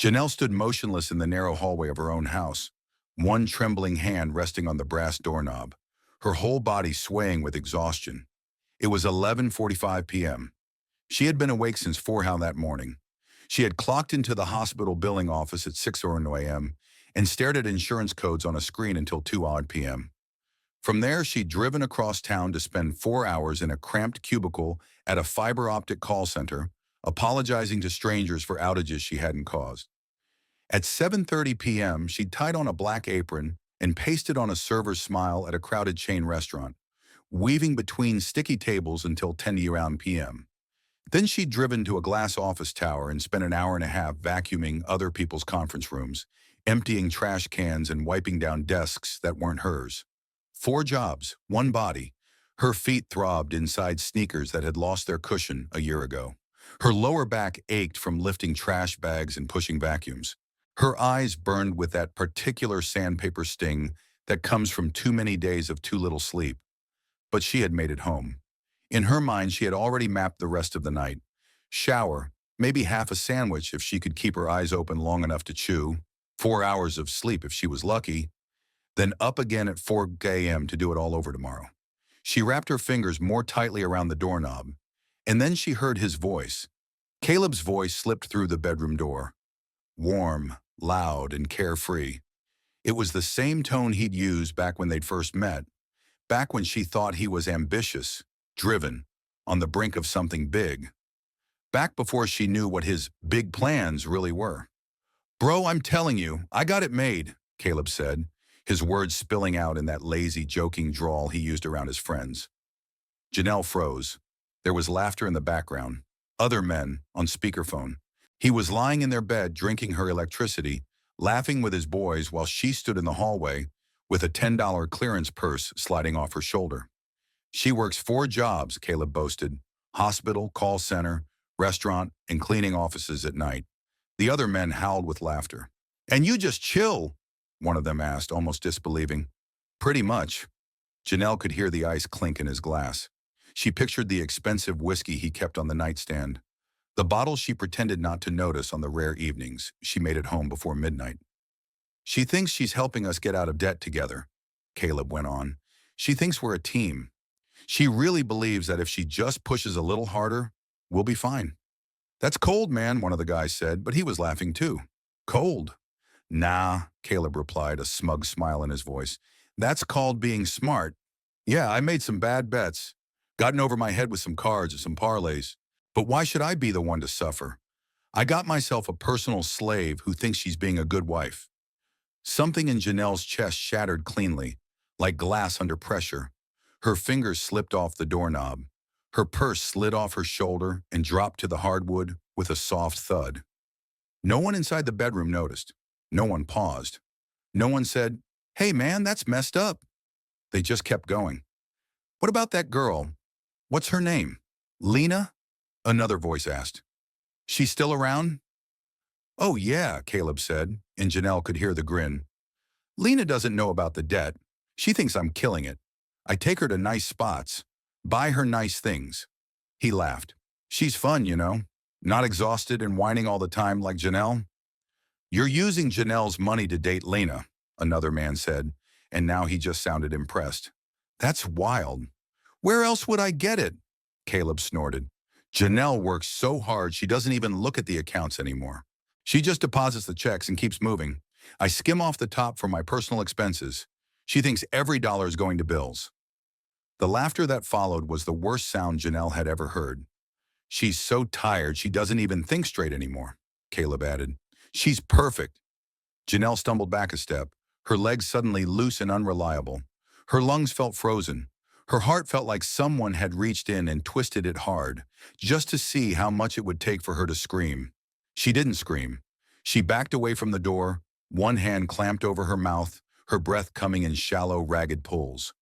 Janelle stood motionless in the narrow hallway of her own house, one trembling hand resting on the brass doorknob, her whole body swaying with exhaustion. It was 11:45 p.m. She had been awake since 4 that morning. She had clocked into the hospital billing office at 6:00 a.m. and stared at insurance codes on a screen until 2 p.m. From there, she'd driven across town to spend 4 hours in a cramped cubicle at a fiber optic call center, apologizing to strangers for outages she hadn't caused. At 7:30 p.m., she tied on a black apron and pasted on a server's smile at a crowded chain restaurant, weaving between sticky tables until 10 around p.m. Then she'd driven to a glass office tower and spent an hour and a half vacuuming other people's conference rooms, emptying trash cans and wiping down desks that weren't hers. 4 jobs, one body. Her feet throbbed inside sneakers that had lost their cushion a year ago. Her lower back ached from lifting trash bags and pushing vacuums. Her eyes burned with that particular sandpaper sting that comes from too many days of too little sleep. But she had made it home. In her mind, she had already mapped the rest of the night. Shower, maybe half a sandwich if she could keep her eyes open long enough to chew, 4 hours of sleep if she was lucky, then up again at 4 a.m. to do it all over tomorrow. She wrapped her fingers more tightly around the doorknob, and then she heard his voice. Caleb's voice slipped through the bedroom door. Warm, loud, and carefree. It was the same tone he'd used back when they'd first met, back when she thought he was ambitious, driven, on the brink of something big. Back before she knew what his big plans really were. "Bro, I'm telling you, I got it made," Caleb said, his words spilling out in that lazy, joking drawl he used around his friends. Janelle froze. There was laughter in the background. Other men, on speakerphone. He was lying in their bed drinking her electricity, laughing with his boys while she stood in the hallway with a $10 clearance purse sliding off her shoulder. "She works 4 jobs, Caleb boasted. Hospital, call center, restaurant, and cleaning offices at night. The other men howled with laughter. "And you just chill?" one of them asked, almost disbelieving. "Pretty much." Janelle could hear the ice clink in his glass. She pictured the expensive whiskey he kept on the nightstand. The bottle she pretended not to notice on the rare evenings she made it home before midnight. "She thinks she's helping us get out of debt together," Caleb went on. "She thinks we're a team. She really believes that if she just pushes a little harder, we'll be fine." "That's cold, man," one of the guys said, but he was laughing too. "Cold?" "Nah," Caleb replied, a smug smile in his voice. "That's called being smart. Yeah, I made some bad bets. Gotten over my head with some cards or some parlays. But why should I be the one to suffer? I got myself a personal slave who thinks she's being a good wife." Something in Janelle's chest shattered cleanly, like glass under pressure. Her fingers slipped off the doorknob. Her purse slid off her shoulder and dropped to the hardwood with a soft thud. No one inside the bedroom noticed. No one paused. No one said, "Hey man, that's messed up." They just kept going. "What about that girl? What's her name?" "Lena?" another voice asked. "She's still around?" "Oh yeah," Caleb said, and Janelle could hear the grin. "Lena doesn't know about the debt. She thinks I'm killing it. I take her to nice spots, buy her nice things." He laughed. "She's fun, you know, not exhausted and whining all the time like Janelle." "You're using Janelle's money to date Lena," another man said, and now he just sounded impressed. "That's wild." "Where else would I get it?" Caleb snorted. "Janelle works so hard she doesn't even look at the accounts anymore. She just deposits the checks and keeps moving. I skim off the top for my personal expenses. She thinks every dollar is going to bills." The laughter that followed was the worst sound Janelle had ever heard. "She's so tired she doesn't even think straight anymore," Caleb added. "She's perfect." Janelle stumbled back a step, her legs suddenly loose and unreliable. Her lungs felt frozen. Her heart felt like someone had reached in and twisted it hard, just to see how much it would take for her to scream. She didn't scream. She backed away from the door, one hand clamped over her mouth, her breath coming in shallow, ragged pulls.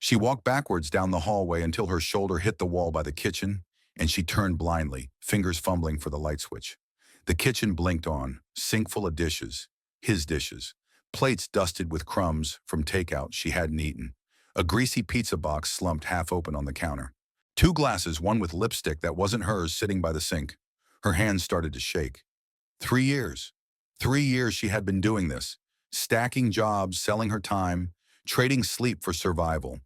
She walked backwards down the hallway until her shoulder hit the wall by the kitchen, and she turned blindly, fingers fumbling for the light switch. The kitchen blinked on, sink full of dishes, his dishes, plates dusted with crumbs from takeout she hadn't eaten. A greasy pizza box slumped half open on the counter. 2 glasses, one with lipstick that wasn't hers, sitting by the sink. Her hands started to shake. 3 years. 3 years she had been doing this, stacking jobs, selling her time, trading sleep for survival.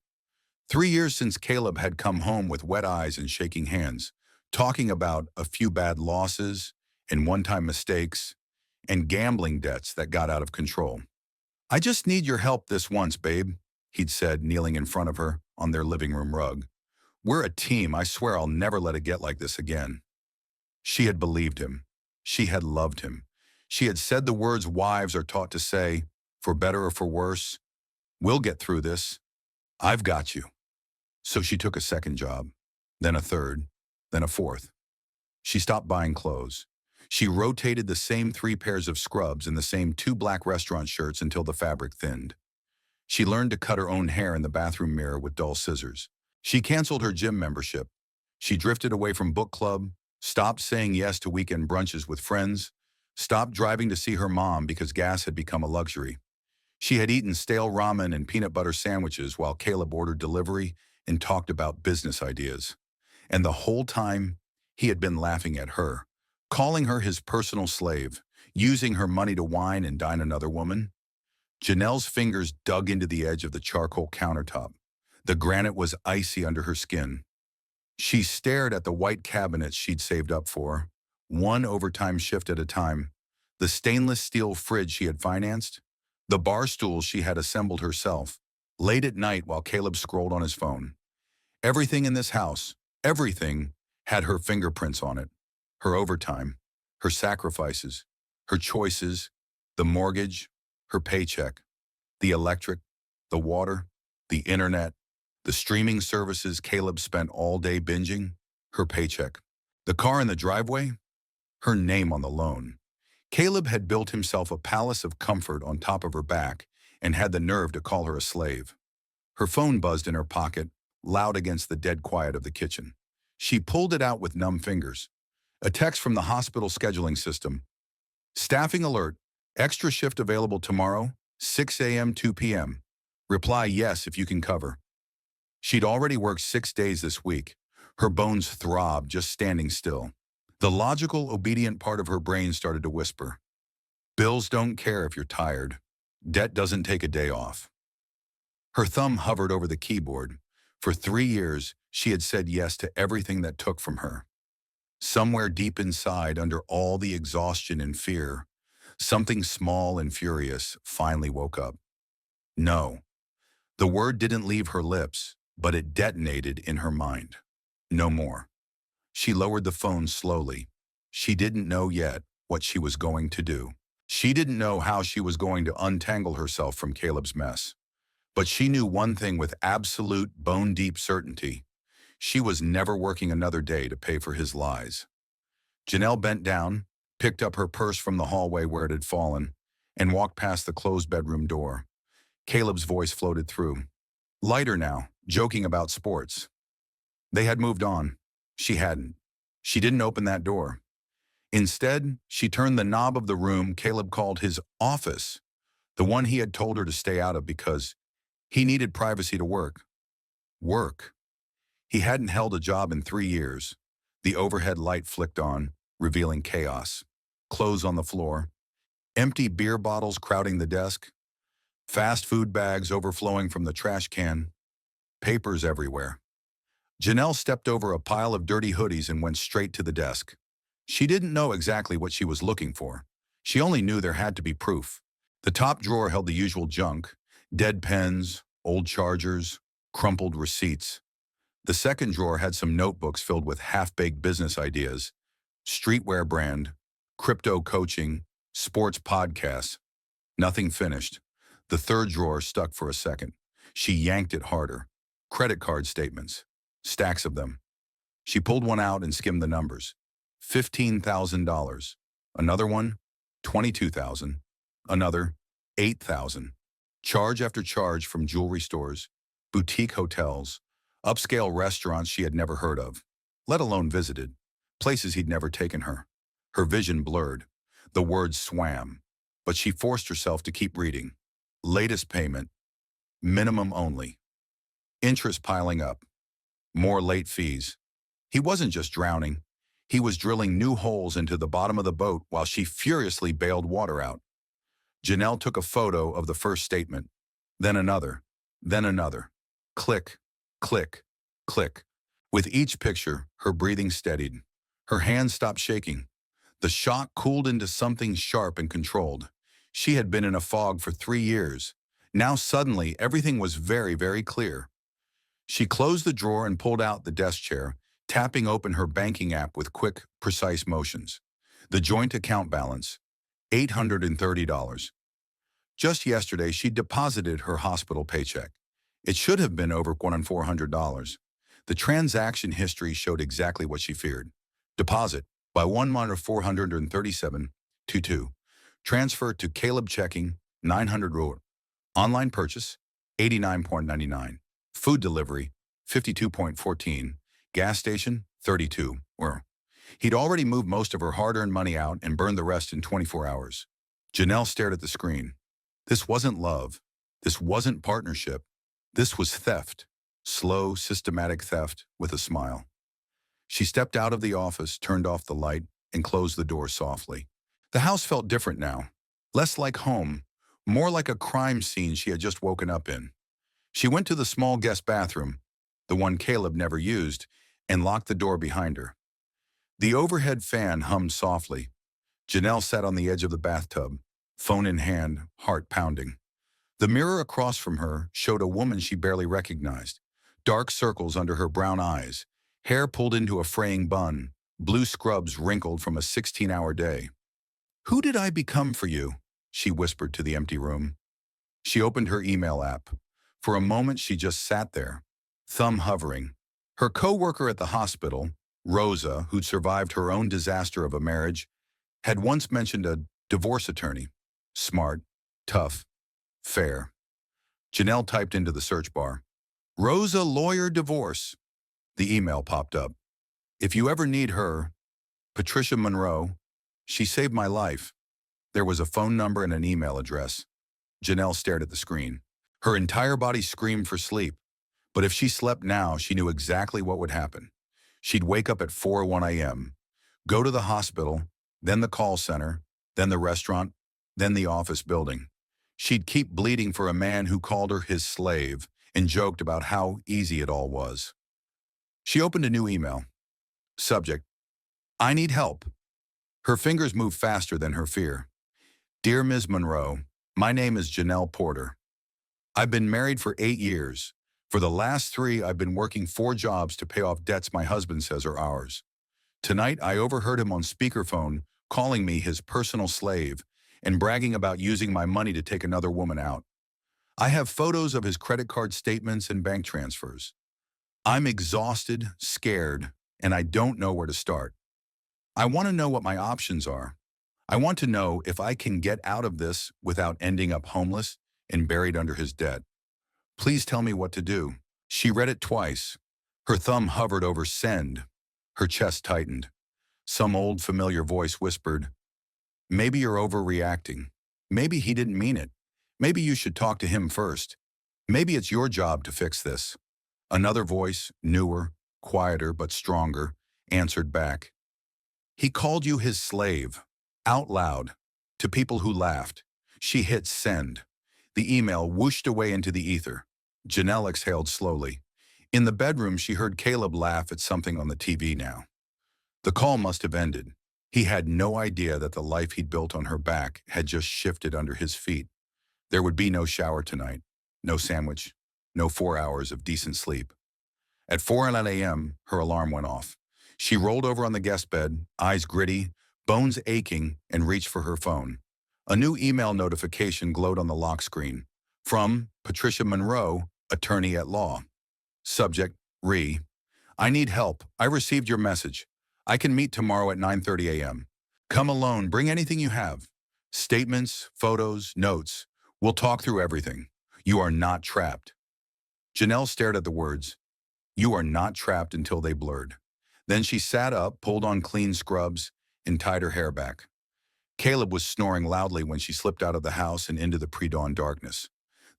3 years since Caleb had come home with wet eyes and shaking hands, talking about a few bad losses and one-time mistakes and gambling debts that got out of control. "I just need your help this once, babe," he'd said, kneeling in front of her on their living room rug. "We're a team. I swear I'll never let it get like this again." She had believed him. She had loved him. She had said the words wives are taught to say, for better or for worse, "We'll get through this. I've got you." So she took a second job, then a third, then a fourth. She stopped buying clothes. She rotated the same 3 pairs of scrubs and the same 2 black restaurant shirts until the fabric thinned. She learned to cut her own hair in the bathroom mirror with dull scissors. She canceled her gym membership. She drifted away from book club, stopped saying yes to weekend brunches with friends, stopped driving to see her mom because gas had become a luxury. She had eaten stale ramen and peanut butter sandwiches while Caleb ordered delivery and talked about business ideas. And the whole time, he had been laughing at her, calling her his personal slave, using her money to wine and dine another woman. Janelle's fingers dug into the edge of the charcoal countertop. The granite was icy under her skin. She stared at the white cabinets she'd saved up for, one overtime shift at a time, the stainless steel fridge she had financed, the bar stools she had assembled herself, late at night while Caleb scrolled on his phone. Everything in this house, everything, had her fingerprints on it. Her overtime, her sacrifices, her choices, the mortgage, her paycheck, the electric, the water, the internet, the streaming services Caleb spent all day binging, her paycheck. The car in the driveway, her name on the loan. Caleb had built himself a palace of comfort on top of her back and had the nerve to call her a slave. Her phone buzzed in her pocket, loud against the dead quiet of the kitchen. She pulled it out with numb fingers. A text from the hospital scheduling system. "Staffing alert. Extra shift available tomorrow, 6 a.m. 2 p.m. Reply yes if you can cover." She'd already worked 6 days this week. Her bones throbbed just standing still. The logical, obedient part of her brain started to whisper, "Bills don't care if you're tired. Debt doesn't take a day off." Her thumb hovered over the keyboard. For 3 years, she had said yes to everything that took from her. Somewhere deep inside, under all the exhaustion and fear, something small and furious finally woke up. No. The word didn't leave her lips, but it detonated in her mind. No more. She lowered the phone slowly. She didn't know yet what she was going to do. She didn't know how she was going to untangle herself from Caleb's mess. But she knew one thing with absolute bone-deep certainty. She was never working another day to pay for his lies. Janelle bent down, picked up her purse from the hallway where it had fallen, and walked past the closed bedroom door. Caleb's voice floated through. Lighter now, joking about sports. They had moved on. She hadn't. She didn't open that door. Instead, she turned the knob of the room Caleb called his office, the one he had told her to stay out of because he needed privacy to work. Work. He hadn't held a job in 3 years. The overhead light flicked on, revealing chaos. Clothes on the floor. Empty beer bottles crowding the desk. Fast food bags overflowing from the trash can. Papers everywhere. Janelle stepped over a pile of dirty hoodies and went straight to the desk. She didn't know exactly what she was looking for. She only knew there had to be proof. The top drawer held the usual junk. Dead pens, old chargers, crumpled receipts. The second drawer had some notebooks filled with half-baked business ideas, streetwear brand, crypto coaching, sports podcasts. Nothing finished. The third drawer stuck for a second. She yanked it harder. Credit card statements. Stacks of them. She pulled one out and skimmed the numbers. $15,000. Another one, $22,000. Another, $8,000. Charge after charge from jewelry stores, boutique hotels, upscale restaurants she had never heard of, let alone visited, places he'd never taken her. Her vision blurred. The words swam, but she forced herself to keep reading. Latest payment, minimum only. Interest piling up. More late fees. He wasn't just drowning. He was drilling new holes into the bottom of the boat while she furiously bailed water out. Janelle took a photo of the first statement, then another, then another. Click, click, click. With each picture, her breathing steadied. Her hands stopped shaking. The shock cooled into something sharp and controlled. She had been in a fog for 3 years. Now suddenly, everything was very, very clear. She closed the drawer and pulled out the desk chair, tapping open her banking app with quick, precise motions. The joint account balance, $830. Just yesterday, she deposited her hospital paycheck. It should have been over $400. The transaction history showed exactly what she feared. Deposit by 1-437-22. Transfer to Caleb checking, 900 root. Online purchase, 89.99. Food delivery, 52.14. Gas station, 32. He'd already moved most of her hard-earned money out and burned the rest in 24 hours. Janelle stared at the screen. This wasn't love. This wasn't partnership. This was theft. Slow, systematic theft with a smile. She stepped out of the office, turned off the light, and closed the door softly. The house felt different now. Less like home, more like a crime scene she had just woken up in. She went to the small guest bathroom, the one Caleb never used, and locked the door behind her. The overhead fan hummed softly. Janelle sat on the edge of the bathtub, phone in hand, heart pounding. The mirror across from her showed a woman she barely recognized. Dark circles under her brown eyes, hair pulled into a fraying bun, blue scrubs wrinkled from a 16-hour day. "Who did I become for you?" she whispered to the empty room. She opened her email app. For a moment, she just sat there, thumb hovering. Her co-worker at the hospital, Rosa, who'd survived her own disaster of a marriage, had once mentioned a divorce attorney. Smart, tough, fair. Janelle typed into the search bar, "Rosa lawyer divorce." The email popped up. "If you ever need her, Patricia Monroe, she saved my life." There was a phone number and an email address. Janelle stared at the screen. Her entire body screamed for sleep. But if she slept now, she knew exactly what would happen. She'd wake up at 4:01 a.m., go to the hospital, then the call center, then the restaurant, then the office building. She'd keep bleeding for a man who called her his slave and joked about how easy it all was. She opened a new email. Subject, "I need help." Her fingers moved faster than her fear. "Dear Ms. Monroe, my name is Janelle Porter. I've been married for 8 years. For the last 3, I've been working 4 jobs to pay off debts my husband says are ours. Tonight, I overheard him on speakerphone calling me his personal slave and bragging about using my money to take another woman out. I have photos of his credit card statements and bank transfers. I'm exhausted, scared, and I don't know where to start. I want to know what my options are. I want to know if I can get out of this without ending up homeless and buried under his debt. Please tell me what to do." She read it twice. Her thumb hovered over send. Her chest tightened. Some old familiar voice whispered, "Maybe you're overreacting. Maybe he didn't mean it. Maybe you should talk to him first. Maybe it's your job to fix this." Another voice, newer, quieter but stronger, answered back. "He called you his slave." Out loud, to people who laughed. She hit send. The email whooshed away into the ether. Janelle exhaled slowly. In the bedroom, she heard Caleb laugh at something on the TV now. The call must have ended. He had no idea that the life he'd built on her back had just shifted under his feet. There would be no shower tonight, no sandwich, no 4 hours of decent sleep. At 4:11 a.m., her alarm went off. She rolled over on the guest bed, eyes gritty, bones aching, and reached for her phone. A new email notification glowed on the lock screen. From Patricia Monroe, attorney at law. Subject, Re. "I need help. I received your message. I can meet tomorrow at 9:30 a.m. Come alone. Bring anything you have. Statements, photos, notes. We'll talk through everything. You are not trapped." Janelle stared at the words. "You are not trapped," until they blurred. Then she sat up, pulled on clean scrubs, and tied her hair back. Caleb was snoring loudly when she slipped out of the house and into the pre-dawn darkness.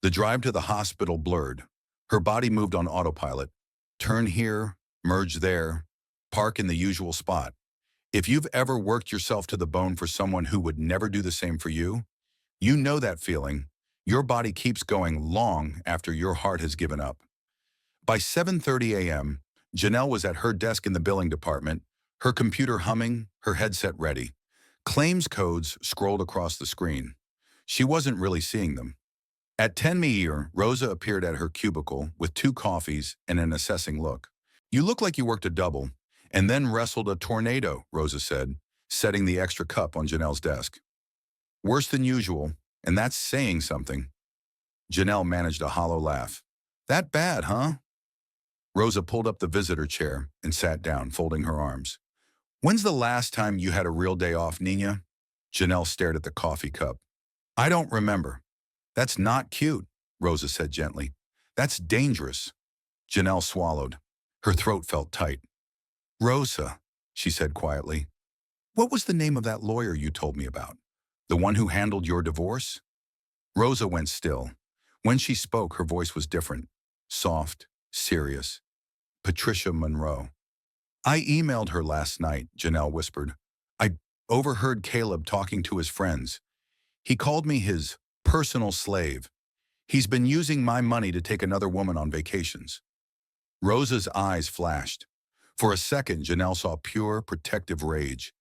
The drive to the hospital blurred. Her body moved on autopilot. Turn here, merge there, park in the usual spot. If you've ever worked yourself to the bone for someone who would never do the same for you, you know that feeling. Your body keeps going long after your heart has given up. By 7:30 a.m., Janelle was at her desk in the billing department, her computer humming, her headset ready. Claims codes scrolled across the screen. She wasn't really seeing them. At 10 m, Rosa appeared at her cubicle with 2 coffees and an assessing look. "You look like you worked a double, and then wrestled a tornado," Rosa said, setting the extra cup on Janelle's desk. "Worse than usual, and that's saying something." Janelle managed a hollow laugh. "That bad, huh?" Rosa pulled up the visitor chair and sat down, folding her arms. "When's the last time you had a real day off, Nina?" Janelle stared at the coffee cup. "I don't remember." "That's not cute," Rosa said gently. "That's dangerous." Janelle swallowed. Her throat felt tight. "Rosa," she said quietly, "what was the name of that lawyer you told me about? The one who handled your divorce?" Rosa went still. When she spoke, her voice was different. Soft, serious. "Patricia Monroe." "I emailed her last night," Janelle whispered. "I overheard Caleb talking to his friends. He called me his personal slave. He's been using my money to take another woman on vacations." Rosa's eyes flashed. For a second, Janelle saw pure, protective rage.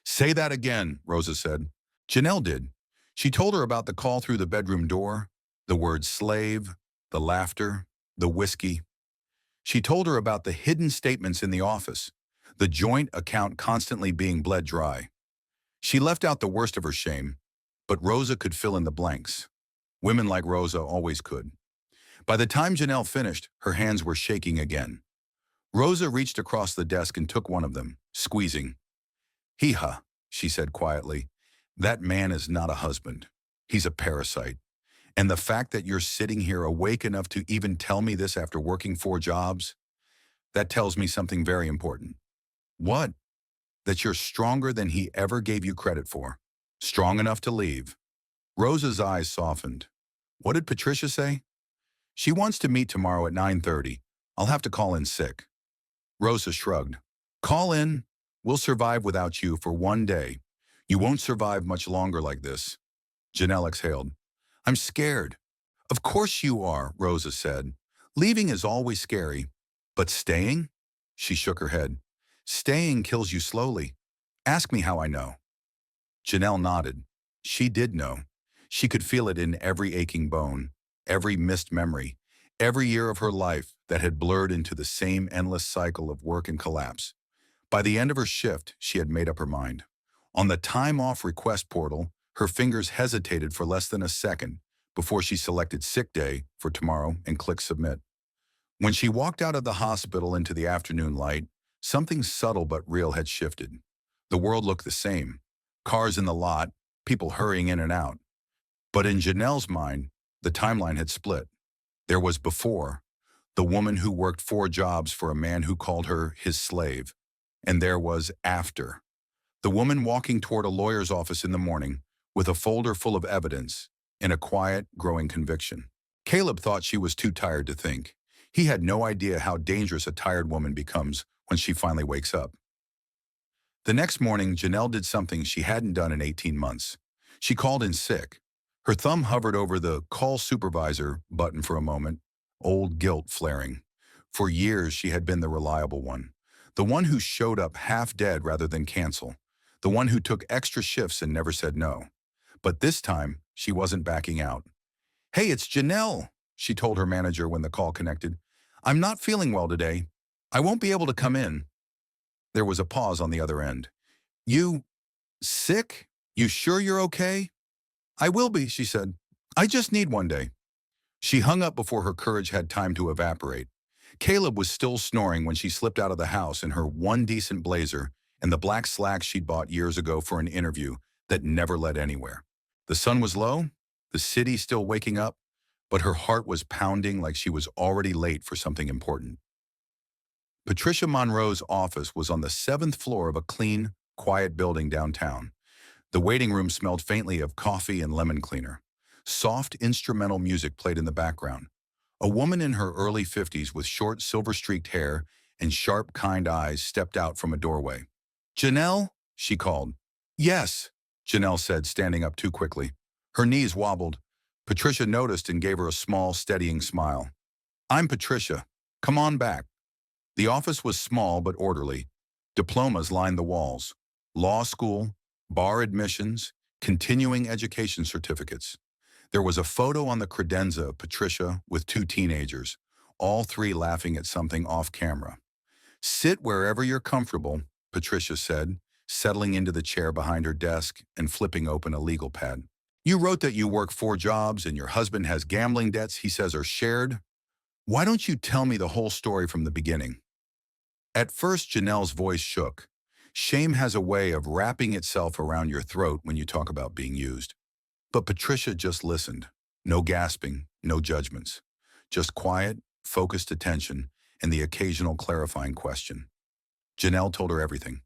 "Say that again," Rosa said. Janelle did. She told her about the call through the bedroom door, the word slave, the laughter, the whiskey. She told her about the hidden statements in the office, the joint account constantly being bled dry. She left out the worst of her shame, but Rosa could fill in the blanks. Women like Rosa always could. By the time Janelle finished, her hands were shaking again. Rosa reached across the desk and took one of them, squeezing. "Hee-ha," she said quietly. "That man is not a husband. He's a parasite. And the fact that you're sitting here awake enough to even tell me this after working 4 jobs, that tells me something very important." "What?" "That you're stronger than he ever gave you credit for. Strong enough to leave." Rosa's eyes softened. "What did Patricia say?" "She wants to meet tomorrow at 9:30. I'll have to call in sick." Rosa shrugged. "Call in. We'll survive without you for one day. You won't survive much longer like this." Janelle exhaled. "I'm scared." "Of course you are," Rosa said. "Leaving is always scary. But staying?" She shook her head. "Staying kills you slowly. Ask me how I know." Janelle nodded. She did know. She could feel it in every aching bone, every missed memory, every year of her life that had blurred into the same endless cycle of work and collapse. By the end of her shift, she had made up her mind. On the time-off request portal, her fingers hesitated for less than a second before she selected sick day for tomorrow and clicked submit. When she walked out of the hospital into the afternoon light, something subtle but real had shifted. The world looked the same. Cars in the lot, people hurrying in and out. But in Janelle's mind, the timeline had split. There was before, the woman who worked 4 jobs for a man who called her his slave. And there was after, the woman walking toward a lawyer's office in the morning with a folder full of evidence and a quiet, growing conviction. Caleb thought she was too tired to think. He had no idea how dangerous a tired woman becomes when she finally wakes up. The next morning, Janelle did something she hadn't done in 18 months. She called in sick. Her thumb hovered over the "call supervisor" button for a moment, old guilt flaring. For years, she had been the reliable one. The one who showed up half dead rather than cancel. The one who took extra shifts and never said no. But this time, she wasn't backing out. "Hey, it's Janelle," she told her manager when the call connected. "I'm not feeling well today. I won't be able to come in." There was a pause on the other end. "You sick? You sure you're okay?" "I will be," she said. "I just need one day." She hung up before her courage had time to evaporate. Caleb was still snoring when she slipped out of the house in her one decent blazer and the black slacks she'd bought years ago for an interview that never led anywhere. The sun was low, the city still waking up, but her heart was pounding like she was already late for something important. Patricia Monroe's office was on the 7th floor of a clean, quiet building downtown. The waiting room smelled faintly of coffee and lemon cleaner. Soft instrumental music played in the background. A woman in her early 50s with short silver-streaked hair and sharp, kind eyes stepped out from a doorway. "Janelle?" she called. Yes, Janelle said, standing up too quickly. Her knees wobbled. Patricia noticed and gave her a small, steadying smile. I'm Patricia. Come on back. The office was small but orderly. Diplomas lined the walls. Law school, bar admissions, continuing education certificates. There was a photo on the credenza of Patricia with two teenagers, all three laughing at something off camera. Sit wherever you're comfortable, Patricia said, settling into the chair behind her desk and flipping open a legal pad. You wrote that you work 4 jobs and your husband has gambling debts he says are shared. Why don't you tell me the whole story from the beginning? At first, Janelle's voice shook. Shame has a way of wrapping itself around your throat when you talk about being used. But Patricia just listened. No gasping, no judgments. Just quiet, focused attention and the occasional clarifying question. Janelle told her everything.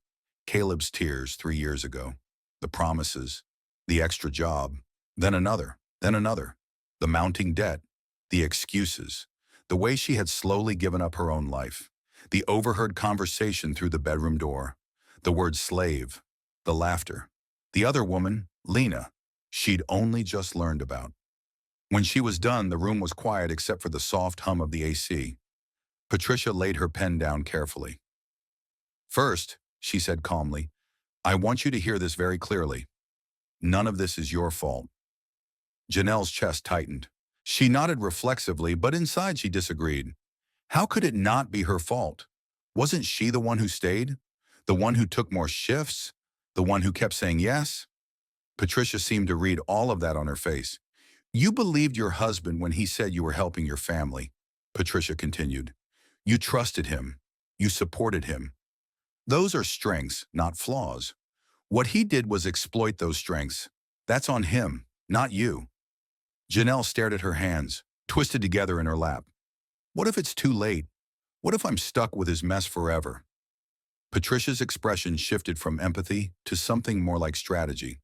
Caleb's tears 3 years ago, the promises, the extra job, then another, the mounting debt, the excuses, the way she had slowly given up her own life, the overheard conversation through the bedroom door, the word slave, the laughter, the other woman, Lena, she'd only just learned about. When she was done, the room was quiet except for the soft hum of the AC. Patricia laid her pen down carefully. First, she said calmly, I want you to hear this very clearly. None of this is your fault. Janelle's chest tightened. She nodded reflexively, but inside she disagreed. How could it not be her fault? Wasn't she the one who stayed? The one who took more shifts? The one who kept saying yes? Patricia seemed to read all of that on her face. You believed your husband when he said you were helping your family, Patricia continued. You trusted him. You supported him. Those are strengths, not flaws. What he did was exploit those strengths. That's on him, not you. Janelle stared at her hands, twisted together in her lap. What if it's too late? What if I'm stuck with his mess forever? Patricia's expression shifted from empathy to something more like strategy.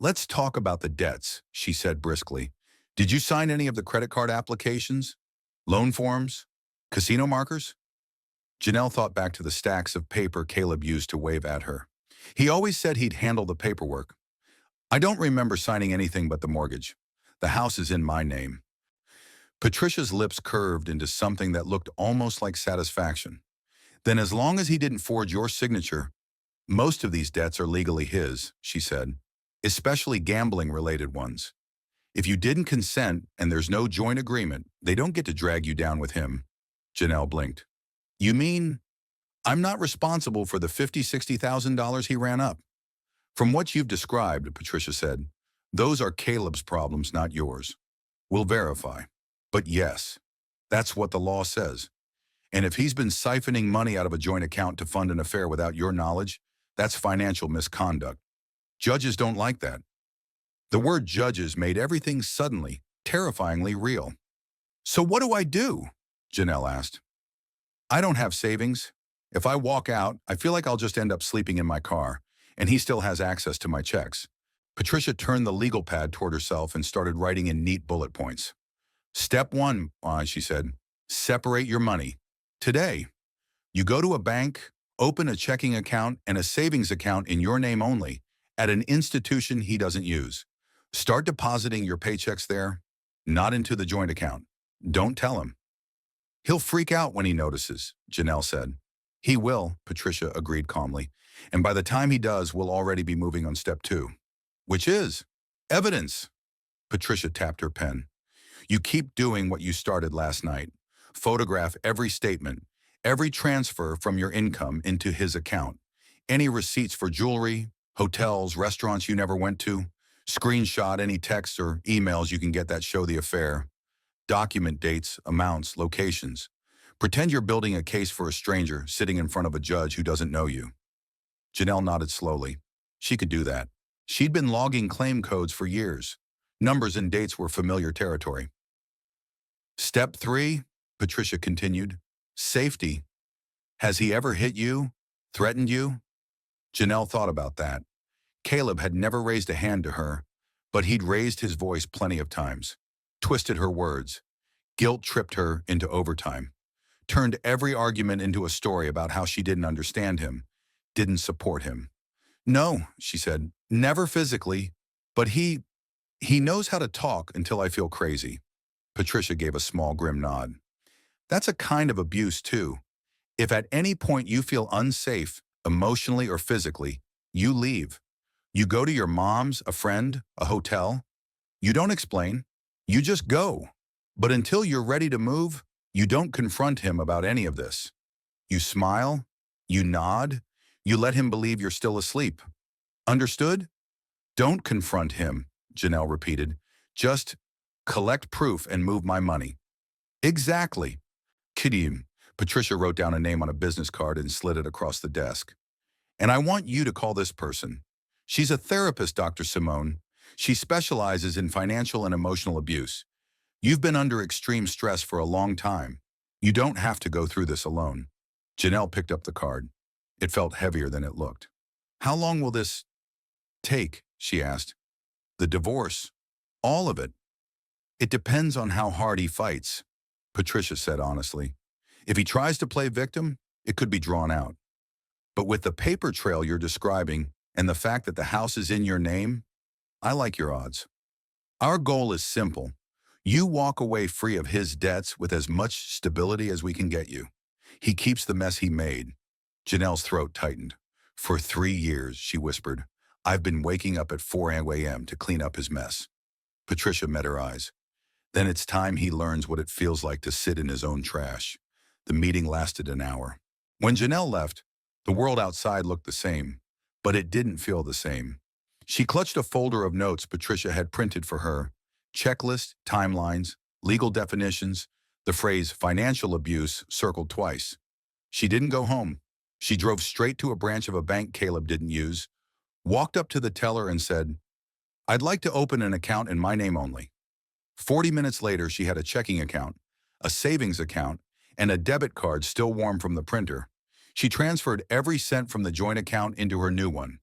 Let's talk about the debts, she said briskly. Did you sign any of the credit card applications? Loan forms? Casino markers? Janelle thought back to the stacks of paper Caleb used to wave at her. He always said he'd handle the paperwork. I don't remember signing anything but the mortgage. The house is in my name. Patricia's lips curved into something that looked almost like satisfaction. Then as long as he didn't forge your signature, most of these debts are legally his, she said, especially gambling-related ones. If you didn't consent and there's no joint agreement, they don't get to drag you down with him. Janelle blinked. You mean I'm not responsible for the $50,000-$60,000 he ran up? From what you've described, Patricia said, those are Caleb's problems, not yours. We'll verify. But yes, that's what the law says. And if he's been siphoning money out of a joint account to fund an affair without your knowledge, that's financial misconduct. Judges don't like that. The word judges made everything suddenly, terrifyingly real. So what do I do? Janelle asked. I don't have savings. If I walk out, I feel like I'll just end up sleeping in my car, and he still has access to my checks. Patricia turned the legal pad toward herself and started writing in neat bullet points. Step 1, she said, separate your money. Today, you go to a bank, open a checking account and a savings account in your name only at an institution he doesn't use. Start depositing your paychecks there, not into the joint account. Don't tell him. He'll freak out when he notices, Janelle said. He will, Patricia agreed calmly. And by the time he does, we'll already be moving on step 2. Which is evidence. Patricia tapped her pen. You keep doing what you started last night. Photograph every statement, every transfer from your income into his account. Any receipts for jewelry, hotels, restaurants you never went to. Screenshot any texts or emails you can get that show the affair. Document dates, amounts, locations. Pretend you're building a case for a stranger sitting in front of a judge who doesn't know you. Janelle nodded slowly. She could do that. She'd been logging claim codes for years. Numbers and dates were familiar territory. Step 3, Patricia continued. Safety. Has he ever hit you? Threatened you? Janelle thought about that. Caleb had never raised a hand to her, but he'd raised his voice plenty of times. Twisted her words. Guilt tripped her into overtime. Turned every argument into a story about how she didn't understand him, didn't support him. No, she said, never physically, but he knows how to talk until I feel crazy. Patricia gave a small grim nod. That's a kind of abuse too. If at any point you feel unsafe, emotionally or physically, you leave. You go to your mom's, a friend, a hotel. You don't explain. You just go. But until you're ready to move, you don't confront him about any of this. You smile, you nod, you let him believe you're still asleep. Understood? Don't confront him, Janelle repeated. Just collect proof and move my money. Exactly. Kidim. Patricia wrote down a name on a business card and slid it across the desk. And I want you to call this person. She's a therapist, Dr. Simone. She specializes in financial and emotional abuse. You've been under extreme stress for a long time. You don't have to go through this alone. Janelle picked up the card. It felt heavier than it looked. How long will this take? She asked. The divorce. All of it. It depends on how hard he fights, Patricia said honestly. If he tries to play victim, it could be drawn out. But with the paper trail you're describing and the fact that the house is in your name, I like your odds. Our goal is simple. You walk away free of his debts with as much stability as we can get you. He keeps the mess he made. Janelle's throat tightened. For 3 years, she whispered, I've been waking up at 4 a.m. to clean up his mess. Patricia met her eyes. Then it's time he learns what it feels like to sit in his own trash. The meeting lasted an hour. When Janelle left, the world outside looked the same, but it didn't feel the same. She clutched a folder of notes Patricia had printed for her. Checklists, timelines, legal definitions, the phrase financial abuse circled twice. She didn't go home. She drove straight to a branch of a bank Caleb didn't use, walked up to the teller and said, I'd like to open an account in my name only. 40 minutes later, she had a checking account, a savings account, and a debit card still warm from the printer. She transferred every cent from the joint account into her new one.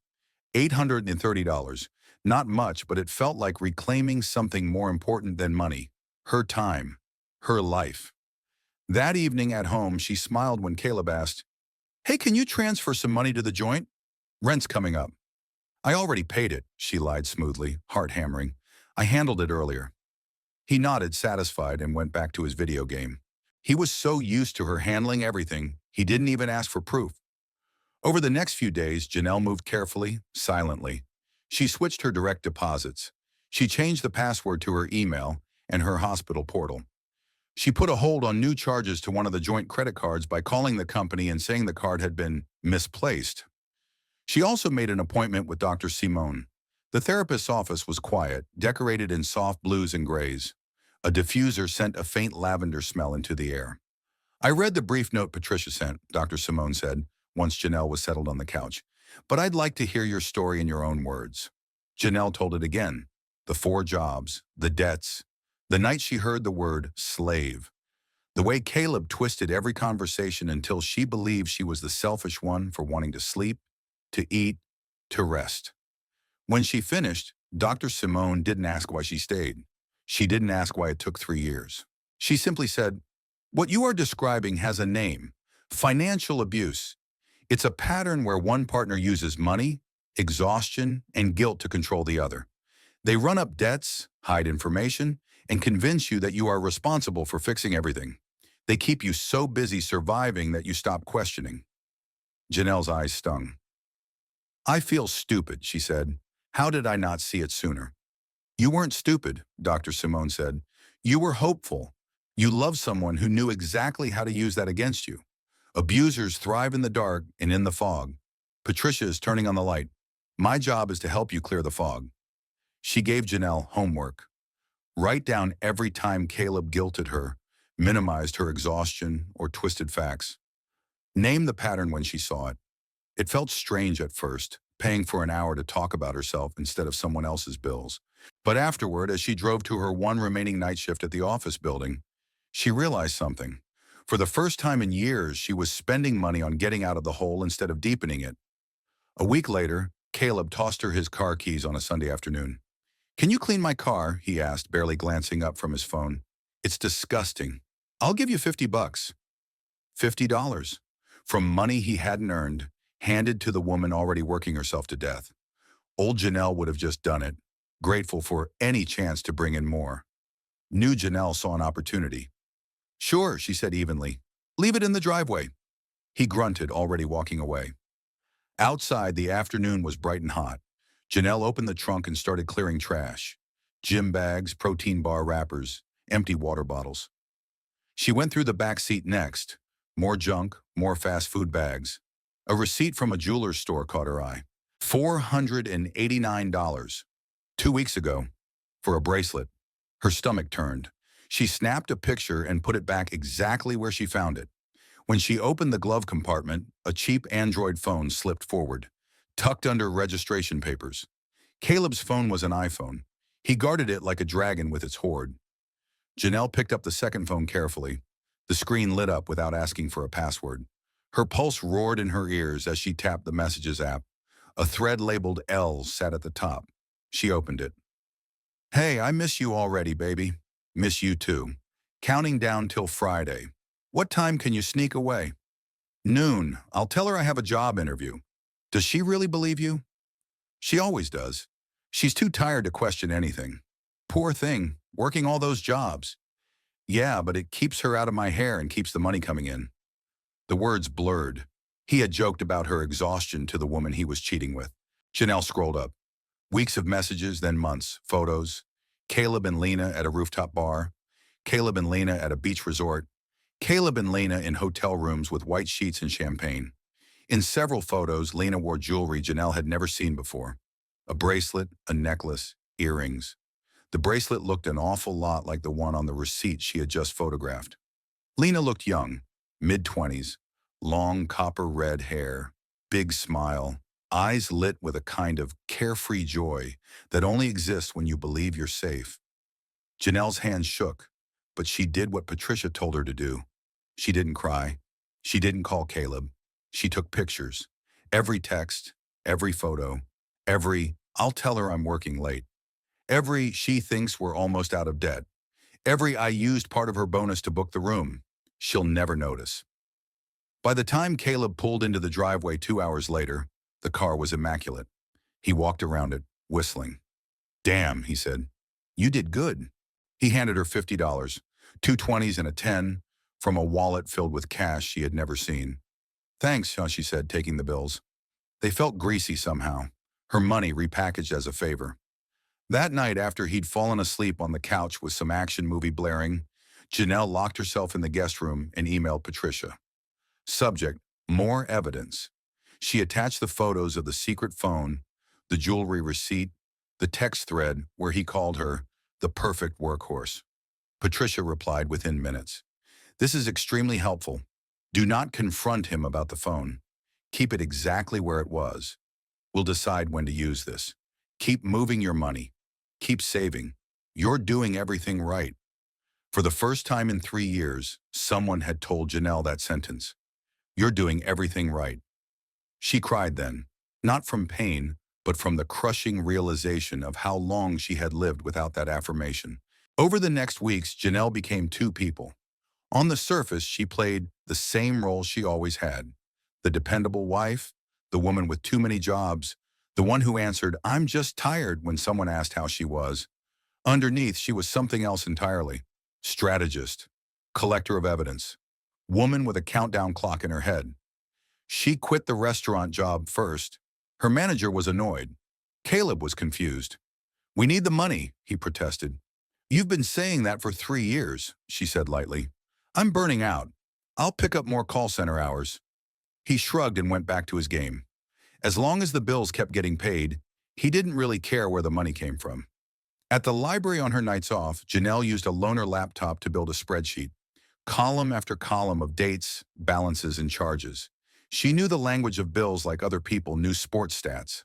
$830. Not much, but it felt like reclaiming something more important than money. Her time. Her life. That evening at home, she smiled when Caleb asked, Hey, can you transfer some money to the joint? Rent's coming up. I already paid it, she lied smoothly, heart hammering. I handled it earlier. He nodded, satisfied, and went back to his video game. He was so used to her handling everything, he didn't even ask for proof. Over the next few days, Janelle moved carefully, silently. She switched her direct deposits. She changed the password to her email and her hospital portal. She put a hold on new charges to one of the joint credit cards by calling the company and saying the card had been misplaced. She also made an appointment with Dr. Simone. The therapist's office was quiet, decorated in soft blues and grays. A diffuser sent a faint lavender smell into the air. I read the brief note Patricia sent, Dr. Simone said, once Janelle was settled on the couch. But I'd like to hear your story in your own words. Janelle told it again. The 4 jobs, the debts, the night she heard the word slave. The way Caleb twisted every conversation until she believed she was the selfish one for wanting to sleep, to eat, to rest. When she finished, Dr. Simone didn't ask why she stayed. She didn't ask why it took 3 years. She simply said, What you are describing has a name, financial abuse. It's a pattern where one partner uses money, exhaustion, and guilt to control the other. They run up debts, hide information, and convince you that you are responsible for fixing everything. They keep you so busy surviving that you stop questioning. Janelle's eyes stung. I feel stupid, she said. How did I not see it sooner? You weren't stupid, Dr. Simone said. You were hopeful. You loved someone who knew exactly how to use that against you. Abusers thrive in the dark and in the fog. Patricia is turning on the light. My job is to help you clear the fog. She gave Janelle homework. Write down every time Caleb guilted her, minimized her exhaustion, or twisted facts. Name the pattern when she saw it. It felt strange at first, paying for an hour to talk about herself instead of someone else's bills. But afterward, as she drove to her one remaining night shift at the office building, she realized something. For the first time in years, she was spending money on getting out of the hole instead of deepening it. A week later, Caleb tossed her his car keys on a Sunday afternoon. Can you clean my car? He asked, barely glancing up from his phone. It's disgusting. I'll give you $50. $50. From money he hadn't earned, handed to the woman already working herself to death. Old Janelle would have just done it, grateful for any chance to bring in more. New Janelle saw an opportunity. Sure, she said evenly. Leave it in the driveway. He grunted, already walking away. Outside, the afternoon was bright and hot. Janelle opened the trunk and started clearing trash. Gym bags, protein bar wrappers, empty water bottles. She went through the back seat next. More junk, more fast food bags. A receipt from a jeweler's store caught her eye. $489. 2 weeks ago. For a bracelet. Her stomach turned. She snapped a picture and put it back exactly where she found it. When she opened the glove compartment, a cheap Android phone slipped forward, tucked under registration papers. Caleb's phone was an iPhone. He guarded it like a dragon with its hoard. Janelle picked up the second phone carefully. The screen lit up without asking for a password. Her pulse roared in her ears as she tapped the Messages app. A thread labeled L sat at the top. She opened it. Hey, I miss you already, baby. Miss you too. Counting down till Friday. What time can you sneak away? Noon. I'll tell her I have a job interview. Does she really believe you? She always does. She's too tired to question anything. Poor thing, working all those jobs. Yeah, but it keeps her out of my hair and keeps the money coming in. The words blurred. He had joked about her exhaustion to the woman he was cheating with. Janelle scrolled up. Weeks of messages, then months, photos. Caleb and Lena at a rooftop bar. Caleb and Lena at a beach resort. Caleb and Lena in hotel rooms with white sheets and champagne. In several photos, Lena wore jewelry Janelle had never seen before. A bracelet, a necklace, earrings. The bracelet looked an awful lot like the one on the receipt she had just photographed. Lena looked young, mid-20s, long copper-red hair, big smile, eyes lit with a kind of carefree joy that only exists when you believe you're safe. Janelle's hands shook, but she did what Patricia told her to do. She didn't cry. She didn't call Caleb. She took pictures. Every text, every photo, every, I'll tell her I'm working late. Every, she thinks we're almost out of debt. Every, I used part of her bonus to book the room. She'll never notice. By the time Caleb pulled into the driveway 2 hours later, the car was immaculate. He walked around it, whistling. Damn, he said. You did good. He handed her $50, two 20s and a 10, from a wallet filled with cash she had never seen. Thanks, she said, taking the bills. They felt greasy somehow, her money repackaged as a favor. That night, after he'd fallen asleep on the couch with some action movie blaring, Janelle locked herself in the guest room and emailed Patricia. Subject, more evidence. She attached the photos of the secret phone, the jewelry receipt, the text thread where he called her the perfect workhorse. Patricia replied within minutes. This is extremely helpful. Do not confront him about the phone. Keep it exactly where it was. We'll decide when to use this. Keep moving your money. Keep saving. You're doing everything right. For the first time in 3 years, someone had told Janelle that sentence. You're doing everything right. She cried then, not from pain, but from the crushing realization of how long she had lived without that affirmation. Over the next weeks, Janelle became two people. On the surface, she played the same role she always had. The dependable wife, the woman with too many jobs, the one who answered, I'm just tired when someone asked how she was. Underneath, she was something else entirely. Strategist, collector of evidence, woman with a countdown clock in her head. She quit the restaurant job first. Her manager was annoyed. Caleb was confused. We need the money, he protested. You've been saying that for 3 years, she said lightly. I'm burning out. I'll pick up more call center hours. He shrugged and went back to his game. As long as the bills kept getting paid, he didn't really care where the money came from. At the library on her nights off, Janelle used a loaner laptop to build a spreadsheet, column after column of dates, balances, and charges. She knew the language of bills like other people knew sports stats.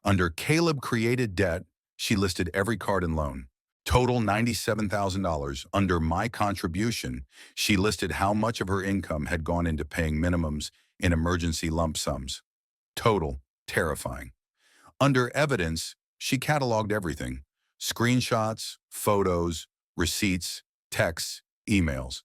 Under Caleb created debt, she listed every card and loan. Total $97,000. Under my contribution, she listed how much of her income had gone into paying minimums in emergency lump sums. Total, terrifying. Under evidence, she cataloged everything. Screenshots, photos, receipts, texts, emails.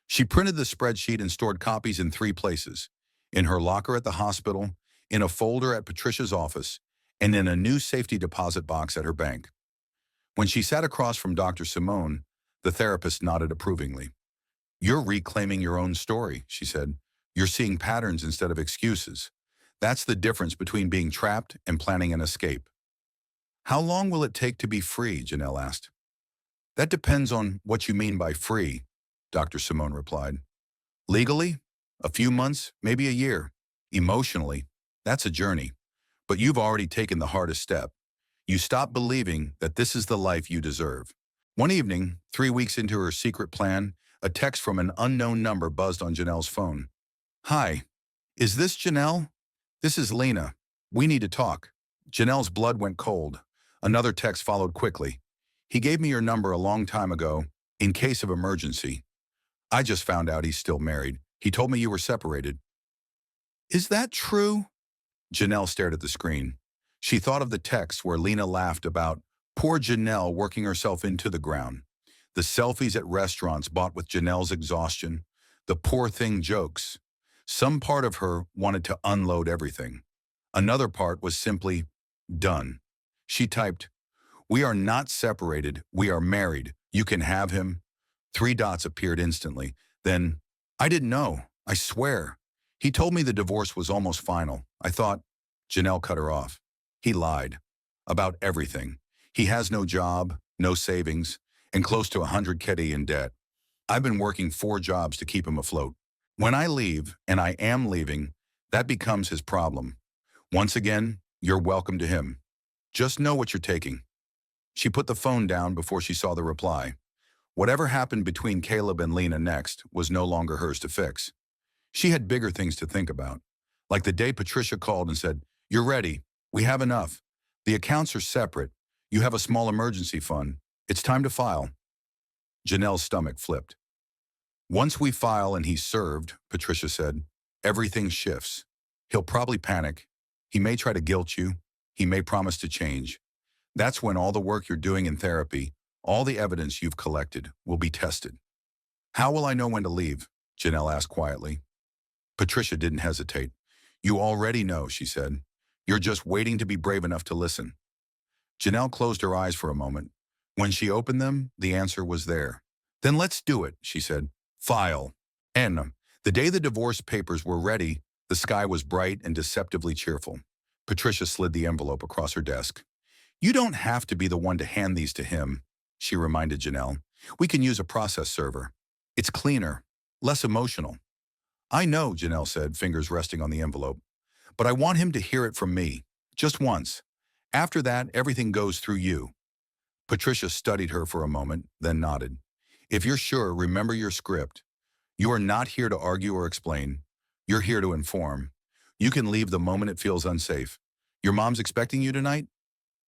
She printed the spreadsheet and stored copies in 3 places. In her locker at the hospital, in a folder at Patricia's office, and in a new safety deposit box at her bank. When she sat across from Dr. Simone, the therapist nodded approvingly. "You're reclaiming your own story," she said. "You're seeing patterns instead of excuses. That's the difference between being trapped and planning an escape." "How long will it take to be free?" Janelle asked. "That depends on what you mean by free," Dr. Simone replied. "Legally, a few months, maybe a year. Emotionally, that's a journey. But you've already taken the hardest step. You stop believing that this is the life you deserve." One evening, 3 weeks into her secret plan, a text from an unknown number buzzed on Janelle's phone. "Hi, is this Janelle? This is Lena. We need to talk." Janelle's blood went cold. Another text followed quickly. "He gave me your number a long time ago, in case of emergency. I just found out he's still married. He told me you were separated." "Is that true?" Janelle stared at the screen. She thought of the text where Lena laughed about poor Janelle working herself into the ground, the selfies at restaurants bought with Janelle's exhaustion, the poor thing jokes. Some part of her wanted to unload everything. Another part was simply done. She typed, "We are not separated. We are married. You can have him." 3 dots appeared instantly. Then, "I didn't know. I swear. He told me the divorce was almost final. I thought—" Janelle cut her off. "He lied. About everything. He has no job, no savings, and close to 100K in debt. I've been working 4 jobs to keep him afloat. When I leave, and I am leaving, that becomes his problem. Once again, you're welcome to him. Just know what you're taking." She put the phone down before she saw the reply. Whatever happened between Caleb and Lena next was no longer hers to fix. She had bigger things to think about, like the day Patricia called and said, "You're ready. We have enough. The accounts are separate. You have a small emergency fund. It's time to file." Janelle's stomach flipped. "Once we file and he's served," Patricia said, "everything shifts. He'll probably panic. He may try to guilt you. He may promise to change. That's when all the work you're doing in therapy, all the evidence you've collected, will be tested." "How will I know when to leave?" Janelle asked quietly. Patricia didn't hesitate. "You already know," she said. "You're just waiting to be brave enough to listen." Janelle closed her eyes for a moment. When she opened them, the answer was there. "Then let's do it," she said. "File." And the day the divorce papers were ready, the sky was bright and deceptively cheerful. Patricia slid the envelope across her desk. "You don't have to be the one to hand these to him," she reminded Janelle. "We can use a process server. It's cleaner, less emotional." "I know," Janelle said, fingers resting on the envelope. "But I want him to hear it from me. Just once. After that, everything goes through you." Patricia studied her for a moment, then nodded. "If you're sure, remember your script. You are not here to argue or explain. You're here to inform. You can leave the moment it feels unsafe. Your mom's expecting you tonight?"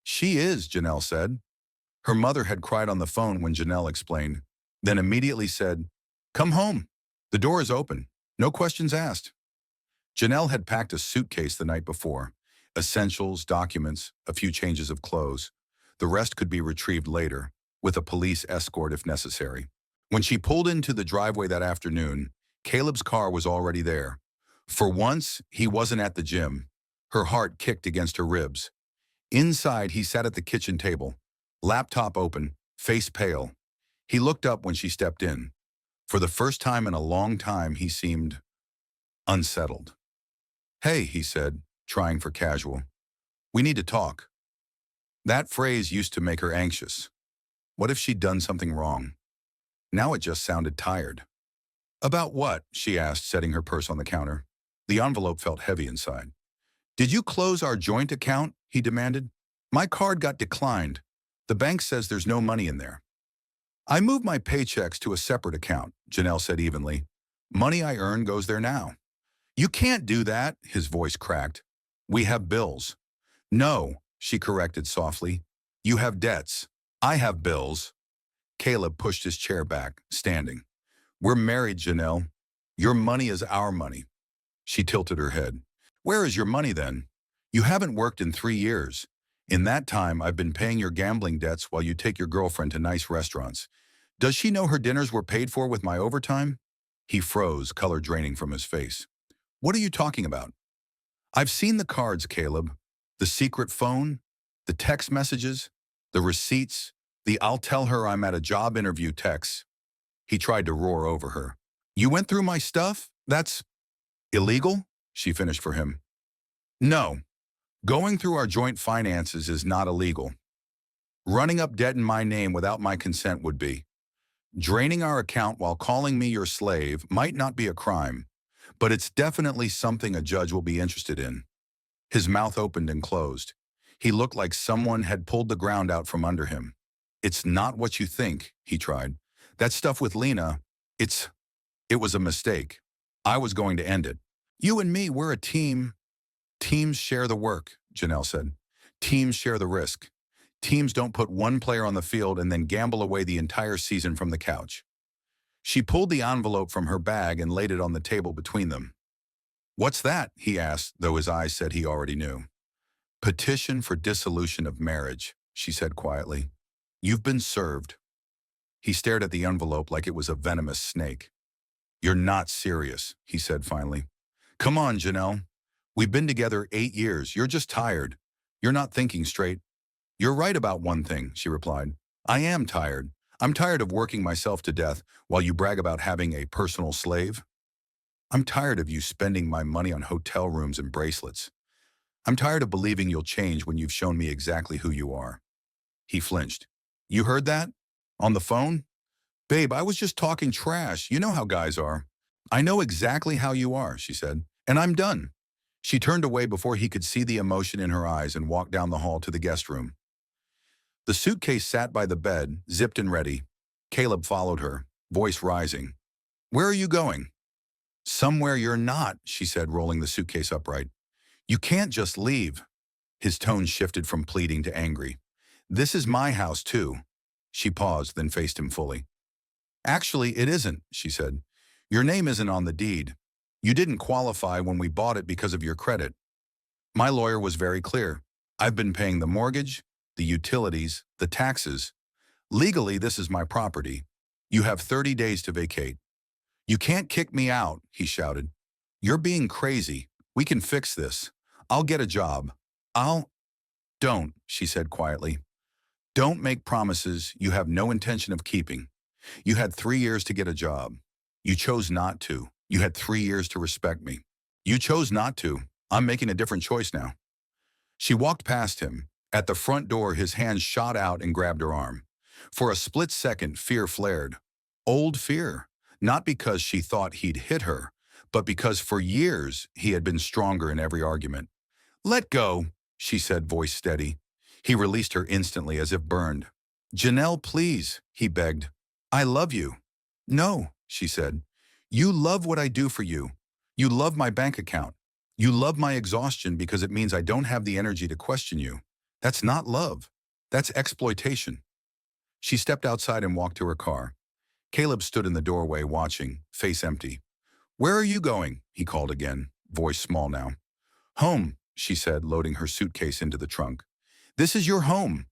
"She is," Janelle said. Her mother had cried on the phone when Janelle explained, then immediately said, "Come home. The door is open. No questions asked." Janelle had packed a suitcase the night before. Essentials, documents, a few changes of clothes. The rest could be retrieved later, with a police escort if necessary. When she pulled into the driveway that afternoon, Caleb's car was already there. For once, he wasn't at the gym. Her heart kicked against her ribs. Inside, he sat at the kitchen table, laptop open, face pale. He looked up when she stepped in. For the first time in a long time, he seemed unsettled. "Hey," he said, trying for casual. "We need to talk." That phrase used to make her anxious. What if she'd done something wrong? Now it just sounded tired. "About what?" she asked, setting her purse on the counter. The envelope felt heavy inside. "Did you close our joint account?" he demanded. "My card got declined. The bank says there's no money in there." "I moved my paychecks to a separate account," Janelle said evenly. "Money I earn goes there now." "You can't do that," his voice cracked. "We have bills." "No," she corrected softly. "You have debts. I have bills." Caleb pushed his chair back, standing. "We're married, Janelle. Your money is our money." She tilted her head. "Where is your money then? You haven't worked in 3 years. In that time, I've been paying your gambling debts while you take your girlfriend to nice restaurants. Does she know her dinners were paid for with my overtime?" He froze, color draining from his face. "What are you talking about?" I've seen the cards, Caleb. The secret phone, the text messages, the receipts, the "I'll tell her I'm at a job interview" texts. He tried to roar over her. You went through my stuff? That's illegal? She finished for him. No, going through our joint finances is not illegal. Running up debt in my name without my consent would be. Draining our account while calling me your slave might not be a crime, but it's definitely something a judge will be interested in. His mouth opened and closed. He looked like someone had pulled the ground out from under him. It's not what you think, he tried. That stuff with Lena, it was a mistake. I was going to end it. You and me, we're a team. Teams share the work, Janelle said. Teams share the risk. Teams don't put one player on the field and then gamble away the entire season from the couch. She pulled the envelope from her bag and laid it on the table between them. What's that? He asked, though his eyes said he already knew. Petition for dissolution of marriage, she said quietly. You've been served. He stared at the envelope like it was a venomous snake. You're not serious, he said finally. Come on, Janelle. We've been together 8 years. You're just tired. You're not thinking straight. You're right about one thing, she replied. I am tired. I'm tired of working myself to death while you brag about having a personal slave. I'm tired of you spending my money on hotel rooms and bracelets. I'm tired of believing you'll change when you've shown me exactly who you are. He flinched. You heard that? On the phone? Babe, I was just talking trash. You know how guys are. I know exactly how you are, she said, and I'm done. She turned away before he could see the emotion in her eyes and walked down the hall to the guest room. The suitcase sat by the bed, zipped and ready. Caleb followed her, voice rising. Where are you going? Somewhere you're not, she said, rolling the suitcase upright. You can't just leave. His tone shifted from pleading to angry. This is my house, too. She paused, then faced him fully. Actually, it isn't, she said. Your name isn't on the deed. You didn't qualify when we bought it because of your credit. My lawyer was very clear. I've been paying the mortgage, the utilities, the taxes. Legally, this is my property. You have 30 days to vacate. You can't kick me out, he shouted. You're being crazy. We can fix this. I'll get a job. Don't, she said quietly. Don't make promises you have no intention of keeping. You had 3 years to get a job. You chose not to. You had 3 years to respect me. You chose not to. I'm making a different choice now. She walked past him. At the front door, his hand shot out and grabbed her arm. For a split second, fear flared. Old fear. Not because she thought he'd hit her, but because for years he had been stronger in every argument. Let go, she said, voice steady. He released her instantly as if burned. Janelle, please, he begged. I love you. No, she said. You love what I do for you. You love my bank account. You love my exhaustion because it means I don't have the energy to question you. That's not love. That's exploitation. She stepped outside and walked to her car. Caleb stood in the doorway watching, face empty. Where are you going? He called again, voice small now. Home, she said, loading her suitcase into the trunk. This is your home.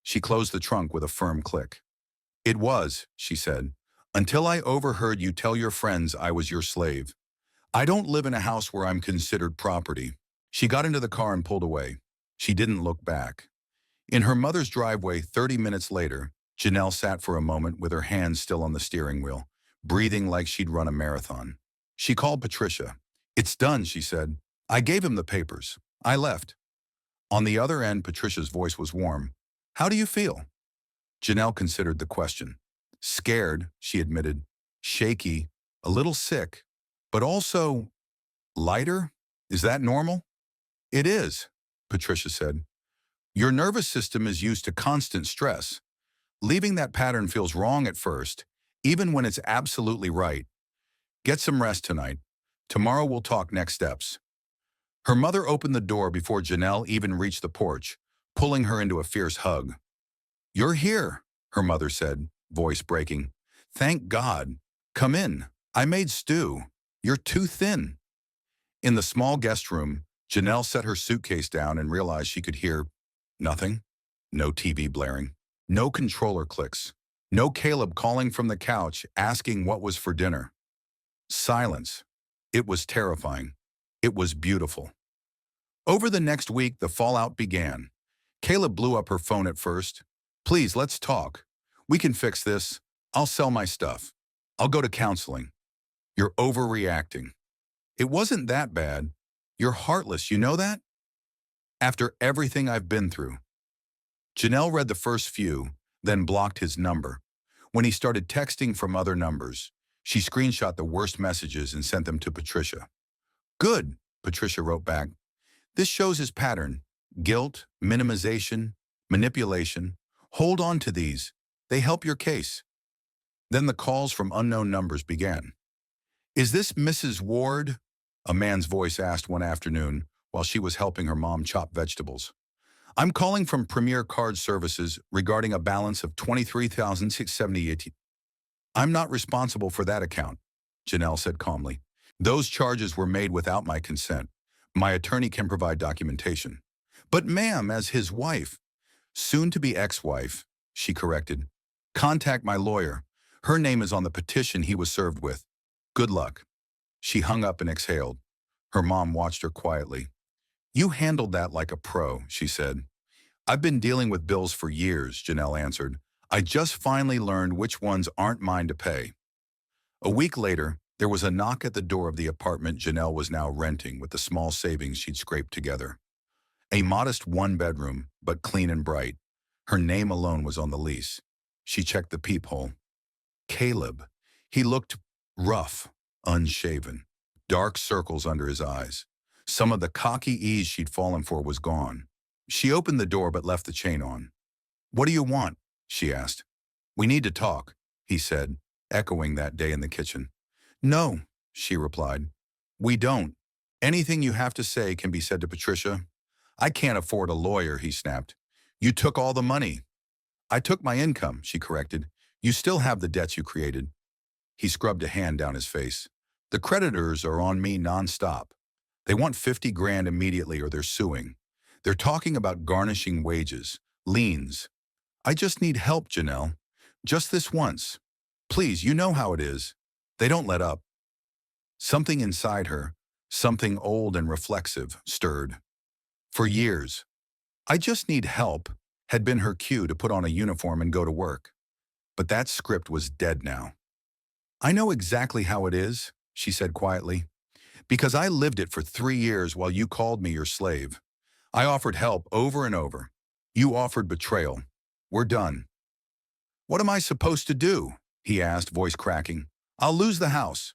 She closed the trunk with a firm click. It was, she said, until I overheard you tell your friends I was your slave. I don't live in a house where I'm considered property. She got into the car and pulled away. She didn't look back. In her mother's driveway 30 minutes later, Janelle sat for a moment with her hands still on the steering wheel, breathing like she'd run a marathon. She called Patricia. It's done, she said. I gave him the papers. I left. On the other end, Patricia's voice was warm. How do you feel? Janelle considered the question. Scared, she admitted. Shaky, a little sick, but also lighter? Is that normal? It is, Patricia said. Your nervous system is used to constant stress. Leaving that pattern feels wrong at first, even when it's absolutely right. Get some rest tonight. Tomorrow we'll talk next steps. Her mother opened the door before Janelle even reached the porch, pulling her into a fierce hug. You're here, her mother said, voice breaking. Thank God. Come in. I made stew. You're too thin. In the small guest room, Janelle set her suitcase down and realized she could hear nothing. No TV blaring. No controller clicks. No Caleb calling from the couch asking what was for dinner. Silence. It was terrifying. It was beautiful. Over the next week, the fallout began. Caleb blew up her phone at first. Please, let's talk. We can fix this. I'll sell my stuff. I'll go to counseling. You're overreacting. It wasn't that bad. You're heartless, you know that? After everything I've been through. Janelle read the first few, then blocked his number. When he started texting from other numbers, she screenshot the worst messages and sent them to Patricia. Good, Patricia wrote back. This shows his pattern. Guilt, minimization, manipulation. Hold on to these. They help your case. Then the calls from unknown numbers began. Is this Mrs. Ward? A man's voice asked one afternoon while she was helping her mom chop vegetables. I'm calling from Premier Card Services regarding a balance of $23,678. I'm not responsible for that account, Janelle said calmly. Those charges were made without my consent. My attorney can provide documentation. But ma'am, as his wife, soon-to-be ex-wife, she corrected. Contact my lawyer. Her name is on the petition he was served with. Good luck. She hung up and exhaled. Her mom watched her quietly. You handled that like a pro, she said. I've been dealing with bills for years, Janelle answered. I just finally learned which ones aren't mine to pay. A week later, there was a knock at the door of the apartment Janelle was now renting with the small savings she'd scraped together. A modest one-bedroom, but clean and bright. Her name alone was on the lease. She checked the peephole. Caleb. He looked rough, unshaven, dark circles under his eyes. Some of the cocky ease she'd fallen for was gone. She opened the door but left the chain on. What do you want? She asked. We need to talk, he said, echoing that day in the kitchen. No, she replied. We don't. Anything you have to say can be said to Patricia. I can't afford a lawyer, he snapped. You took all the money. I took my income, she corrected. You still have the debts you created. He scrubbed a hand down his face. The creditors are on me nonstop. They want 50 grand immediately or they're suing. They're talking about garnishing wages, liens. I just need help, Janelle. Just this once. Please, you know how it is. They don't let up. Something inside her, something old and reflexive, stirred. For years, I just need help had been her cue to put on a uniform and go to work. But that script was dead now. I know exactly how it is, she said quietly, because I lived it for 3 years while you called me your slave. I offered help over and over. You offered betrayal. We're done. What am I supposed to do? He asked, voice cracking. I'll lose the house.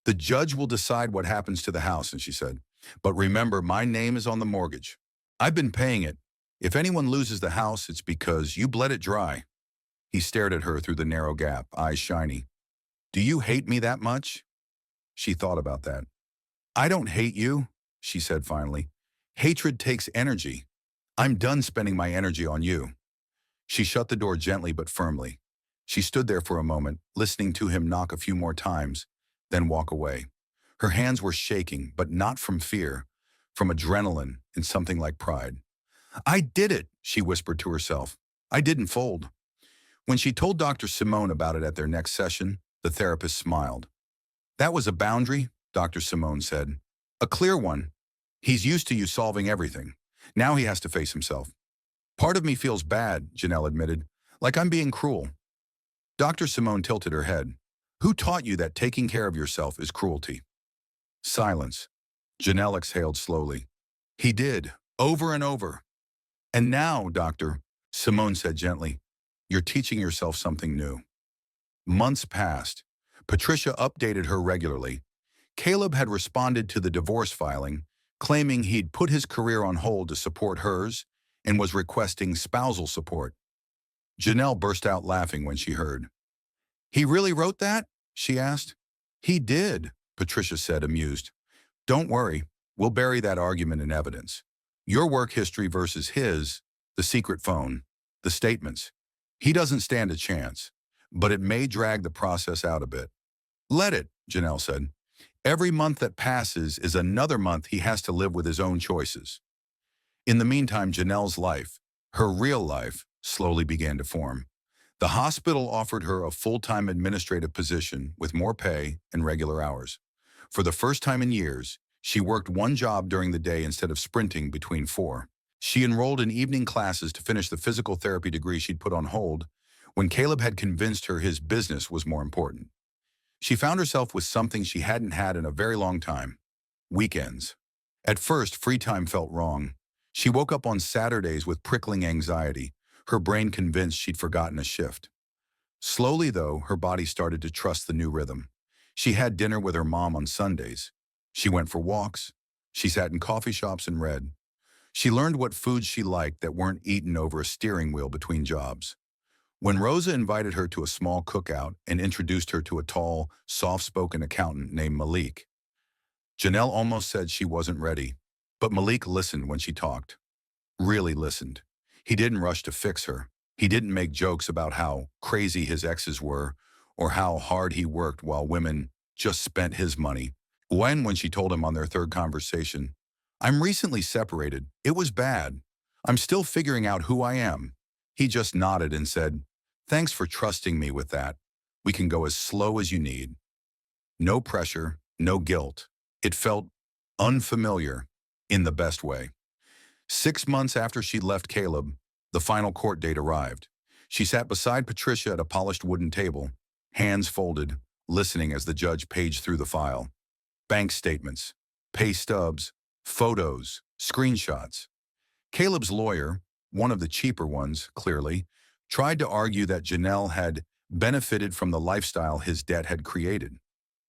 The judge will decide what happens to the house, and she said, but remember, my name is on the mortgage. I've been paying it. If anyone loses the house, it's because you bled it dry. He stared at her through the narrow gap, eyes shiny. Do you hate me that much? She thought about that. I don't hate you, she said finally. Hatred takes energy. I'm done spending my energy on you. She shut the door gently but firmly. She stood there for a moment, listening to him knock a few more times, then walk away. Her hands were shaking, but not from fear, from adrenaline and something like pride. I did it, she whispered to herself. I didn't fold. When she told Dr. Simone about it at their next session, the therapist smiled. That was a boundary, Dr. Simone said. A clear one. He's used to you solving everything. Now he has to face himself. Part of me feels bad, Janelle admitted, like I'm being cruel. Dr. Simone tilted her head. Who taught you that taking care of yourself is cruelty? Silence. Janelle exhaled slowly. He did, over and over. And now, Doctor, Simone said gently, you're teaching yourself something new. Months passed. Patricia updated her regularly. Caleb had responded to the divorce filing, claiming he'd put his career on hold to support hers and was requesting spousal support. Janelle burst out laughing when she heard. He really wrote that? She asked. He did, Patricia said, amused. Don't worry, we'll bury that argument in evidence. Your work history versus his, the secret phone, the statements. He doesn't stand a chance, but it may drag the process out a bit. Let it, Janelle said. Every month that passes is another month he has to live with his own choices. In the meantime, Janelle's life, her real life, slowly began to form. The hospital offered her a full-time administrative position with more pay and regular hours. For the first time in years, She worked one job during the day instead of sprinting between four. She enrolled in evening classes to finish the physical therapy degree she'd put on hold when Caleb had convinced her his business was more important. She found herself with something she hadn't had in a very long time: weekends. At first, free time felt wrong. She woke up on Saturdays with prickling anxiety, her brain convinced she'd forgotten a shift. Slowly, though, her body started to trust the new rhythm. She had dinner with her mom on Sundays. She went for walks. She sat in coffee shops and read. She learned what foods she liked that weren't eaten over a steering wheel between jobs. When Rosa invited her to a small cookout and introduced her to a tall, soft-spoken accountant named Malik, Janelle almost said she wasn't ready. But Malik listened when she talked. Really listened. He didn't rush to fix her. He didn't make jokes about how crazy his exes were or how hard he worked while women just spent his money. When she told him on their third conversation, "I'm recently separated. It was bad. I'm still figuring out who I am," he just nodded and said, "Thanks for trusting me with that. We can go as slow as you need." No pressure, no guilt. It felt unfamiliar in the best way. 6 months after she'd left Caleb, the final court date arrived. She sat beside Patricia at a polished wooden table, hands folded, listening as the judge paged through the file. Bank statements, pay stubs, photos, screenshots. Caleb's lawyer, one of the cheaper ones, clearly, tried to argue that Janelle had benefited from the lifestyle his debt had created.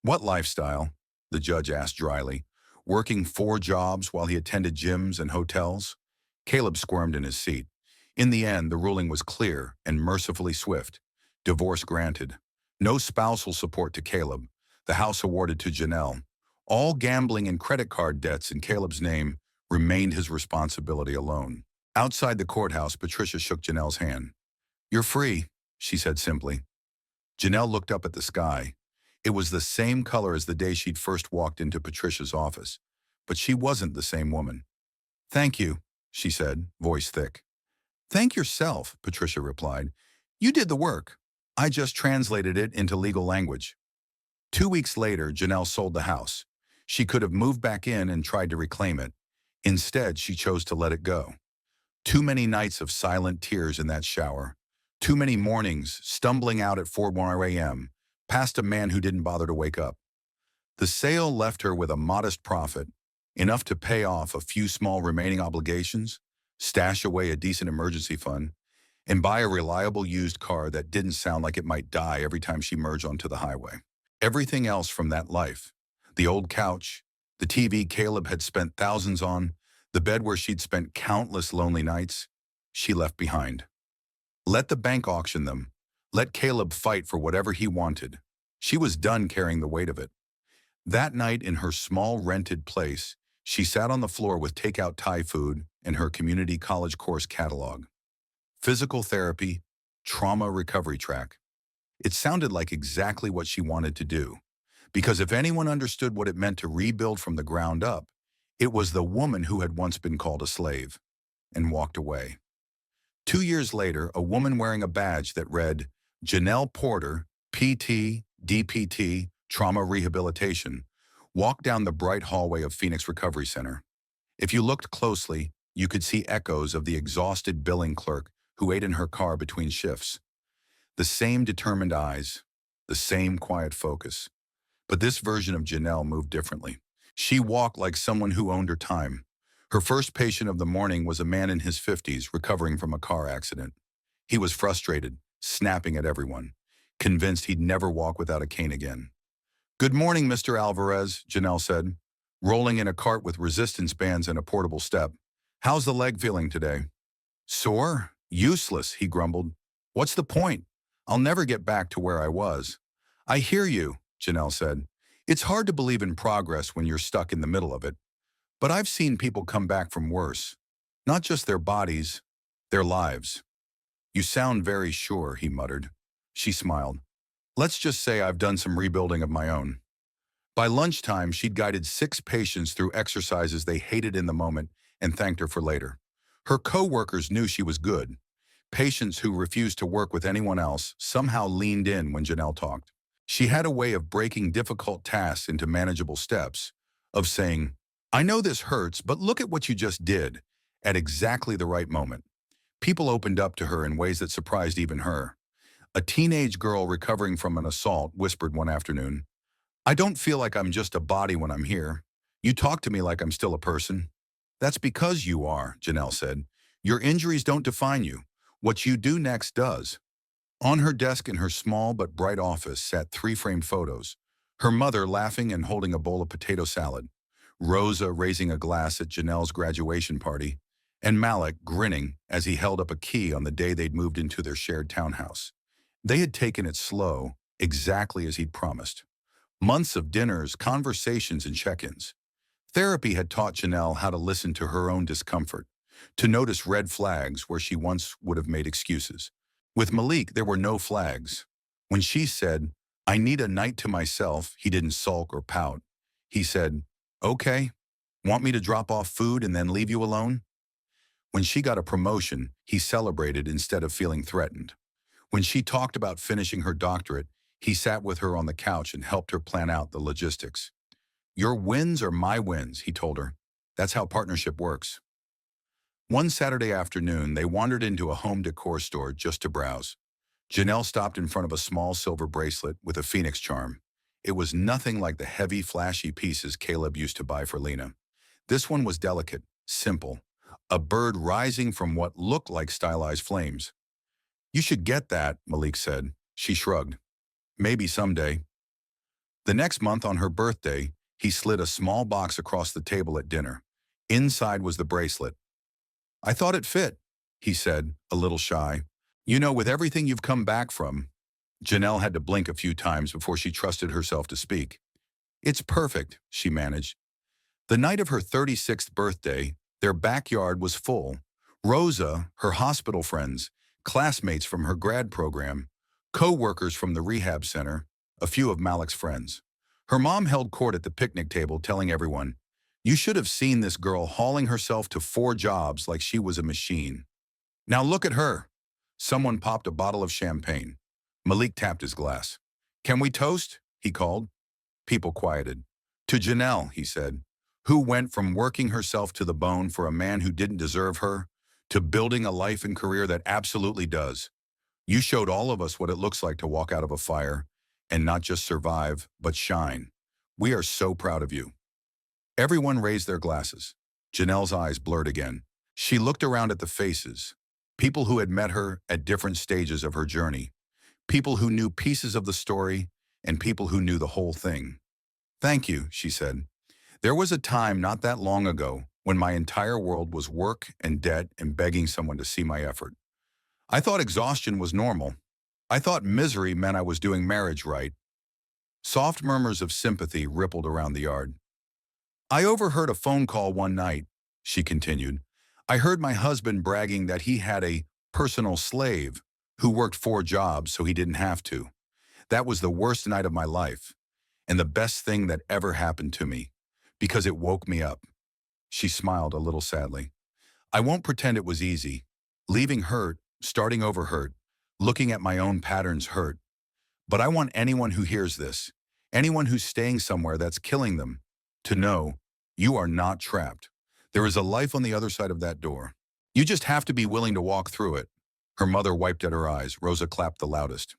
"What lifestyle?" the judge asked dryly. "Working 4 jobs while he attended gyms and hotels?" Caleb squirmed in his seat. In the end, the ruling was clear and mercifully swift. Divorce granted. No spousal support to Caleb. The house awarded to Janelle. All gambling and credit card debts in Caleb's name remained his responsibility alone. Outside the courthouse, Patricia shook Janelle's hand. "You're free," she said simply. Janelle looked up at the sky. It was the same color as the day she'd first walked into Patricia's office, but she wasn't the same woman. "Thank you," she said, voice thick. "Thank yourself," Patricia replied. "You did the work. I just translated it into legal language." 2 weeks later, Janelle sold the house. She could have moved back in and tried to reclaim it. Instead, she chose to let it go. Too many nights of silent tears in that shower. Too many mornings stumbling out at 4 a.m. past a man who didn't bother to wake up. The sale left her with a modest profit, enough to pay off a few small remaining obligations, stash away a decent emergency fund, and buy a reliable used car that didn't sound like it might die every time she merged onto the highway. Everything else from that life, the old couch, the TV Caleb had spent thousands on, the bed where she'd spent countless lonely nights, she left behind. Let the bank auction them. Let Caleb fight for whatever he wanted. She was done carrying the weight of it. That night in her small rented place, she sat on the floor with takeout Thai food and her community college course catalog. Physical therapy, trauma recovery track. It sounded like exactly what she wanted to do. Because if anyone understood what it meant to rebuild from the ground up, it was the woman who had once been called a slave and walked away. 2 years later, a woman wearing a badge that read, Janelle Porter, PT, DPT, Trauma Rehabilitation, walked down the bright hallway of Phoenix Recovery Center. If you looked closely, you could see echoes of the exhausted billing clerk who ate in her car between shifts. The same determined eyes, the same quiet focus. But this version of Janelle moved differently. She walked like someone who owned her time. Her first patient of the morning was a man in his 50s recovering from a car accident. He was frustrated, snapping at everyone, convinced he'd never walk without a cane again. "Good morning, Mr. Alvarez," Janelle said, rolling in a cart with resistance bands and a portable step. "How's the leg feeling today?" "Sore? Useless," he grumbled. "What's the point? I'll never get back to where I was." "I hear you," Janelle said. "It's hard to believe in progress when you're stuck in the middle of it. But I've seen people come back from worse. Not just their bodies, their lives." "You sound very sure," he muttered. She smiled. "Let's just say I've done some rebuilding of my own." By lunchtime, she'd guided 6 patients through exercises they hated in the moment and thanked her for later. Her co-workers knew she was good. Patients who refused to work with anyone else somehow leaned in when Janelle talked. She had a way of breaking difficult tasks into manageable steps, of saying, I know this hurts, but look at what you just did at exactly the right moment. People opened up to her in ways that surprised even her. A teenage girl recovering from an assault whispered one afternoon, I don't feel like I'm just a body when I'm here. You talk to me like I'm still a person. That's because you are, Janelle said. Your injuries don't define you. What you do next does. On her desk in her small but bright office sat three framed photos. Her mother laughing and holding a bowl of potato salad. Rosa raising a glass at Janelle's graduation party. And Malik grinning as he held up a key on the day they'd moved into their shared townhouse. They had taken it slow, exactly as he'd promised. Months of dinners, conversations, and check-ins. Therapy had taught Janelle how to listen to her own discomfort, to notice red flags where she once would have made excuses. With Malik, there were no flags. When she said, I need a night to myself, he didn't sulk or pout. He said, okay, want me to drop off food and then leave you alone? When she got a promotion, he celebrated instead of feeling threatened. When she talked about finishing her doctorate, he sat with her on the couch and helped her plan out the logistics. Your wins are my wins, he told her. That's how partnership works. One Saturday afternoon, they wandered into a home decor store just to browse. Janelle stopped in front of a small silver bracelet with a phoenix charm. It was nothing like the heavy, flashy pieces Caleb used to buy for Lena. This one was delicate, simple, a bird rising from what looked like stylized flames. You should get that, Malik said. She shrugged. Maybe someday. The next month on her birthday, he slid a small box across the table at dinner. Inside was the bracelet. I thought it fit, he said, a little shy. You know, with everything you've come back from. Janelle had to blink a few times before she trusted herself to speak. It's perfect, she managed. The night of her 36th birthday, their backyard was full. Rosa, her hospital friends, classmates from her grad program, co-workers from the rehab center, a few of Malik's friends. Her mom held court at the picnic table telling everyone, you should have seen this girl hauling herself to 4 jobs like she was a machine. Now look at her. Someone popped a bottle of champagne. Malik tapped his glass. Can we toast? He called. People quieted. To Janelle, he said, who went from working herself to the bone for a man who didn't deserve her to building a life and career that absolutely does. You showed all of us what it looks like to walk out of a fire and not just survive, but shine. We are so proud of you. Everyone raised their glasses. Janelle's eyes blurred again. She looked around at the faces, people who had met her at different stages of her journey, people who knew pieces of the story, and people who knew the whole thing. Thank you, she said. There was a time not that long ago when my entire world was work and debt and begging someone to see my effort. I thought exhaustion was normal. I thought misery meant I was doing marriage right. Soft murmurs of sympathy rippled around the yard. I overheard a phone call one night, she continued. I heard my husband bragging that he had a personal slave who worked 4 jobs so he didn't have to. That was the worst night of my life, and the best thing that ever happened to me, because it woke me up. She smiled a little sadly. I won't pretend it was easy. Leaving hurt, starting over hurt, looking at my own patterns hurt. But I want anyone who hears this, anyone who's staying somewhere that's killing them, to know you are not trapped. There is a life on the other side of that door. You just have to be willing to walk through it. Her mother wiped at her eyes. Rosa clapped the loudest.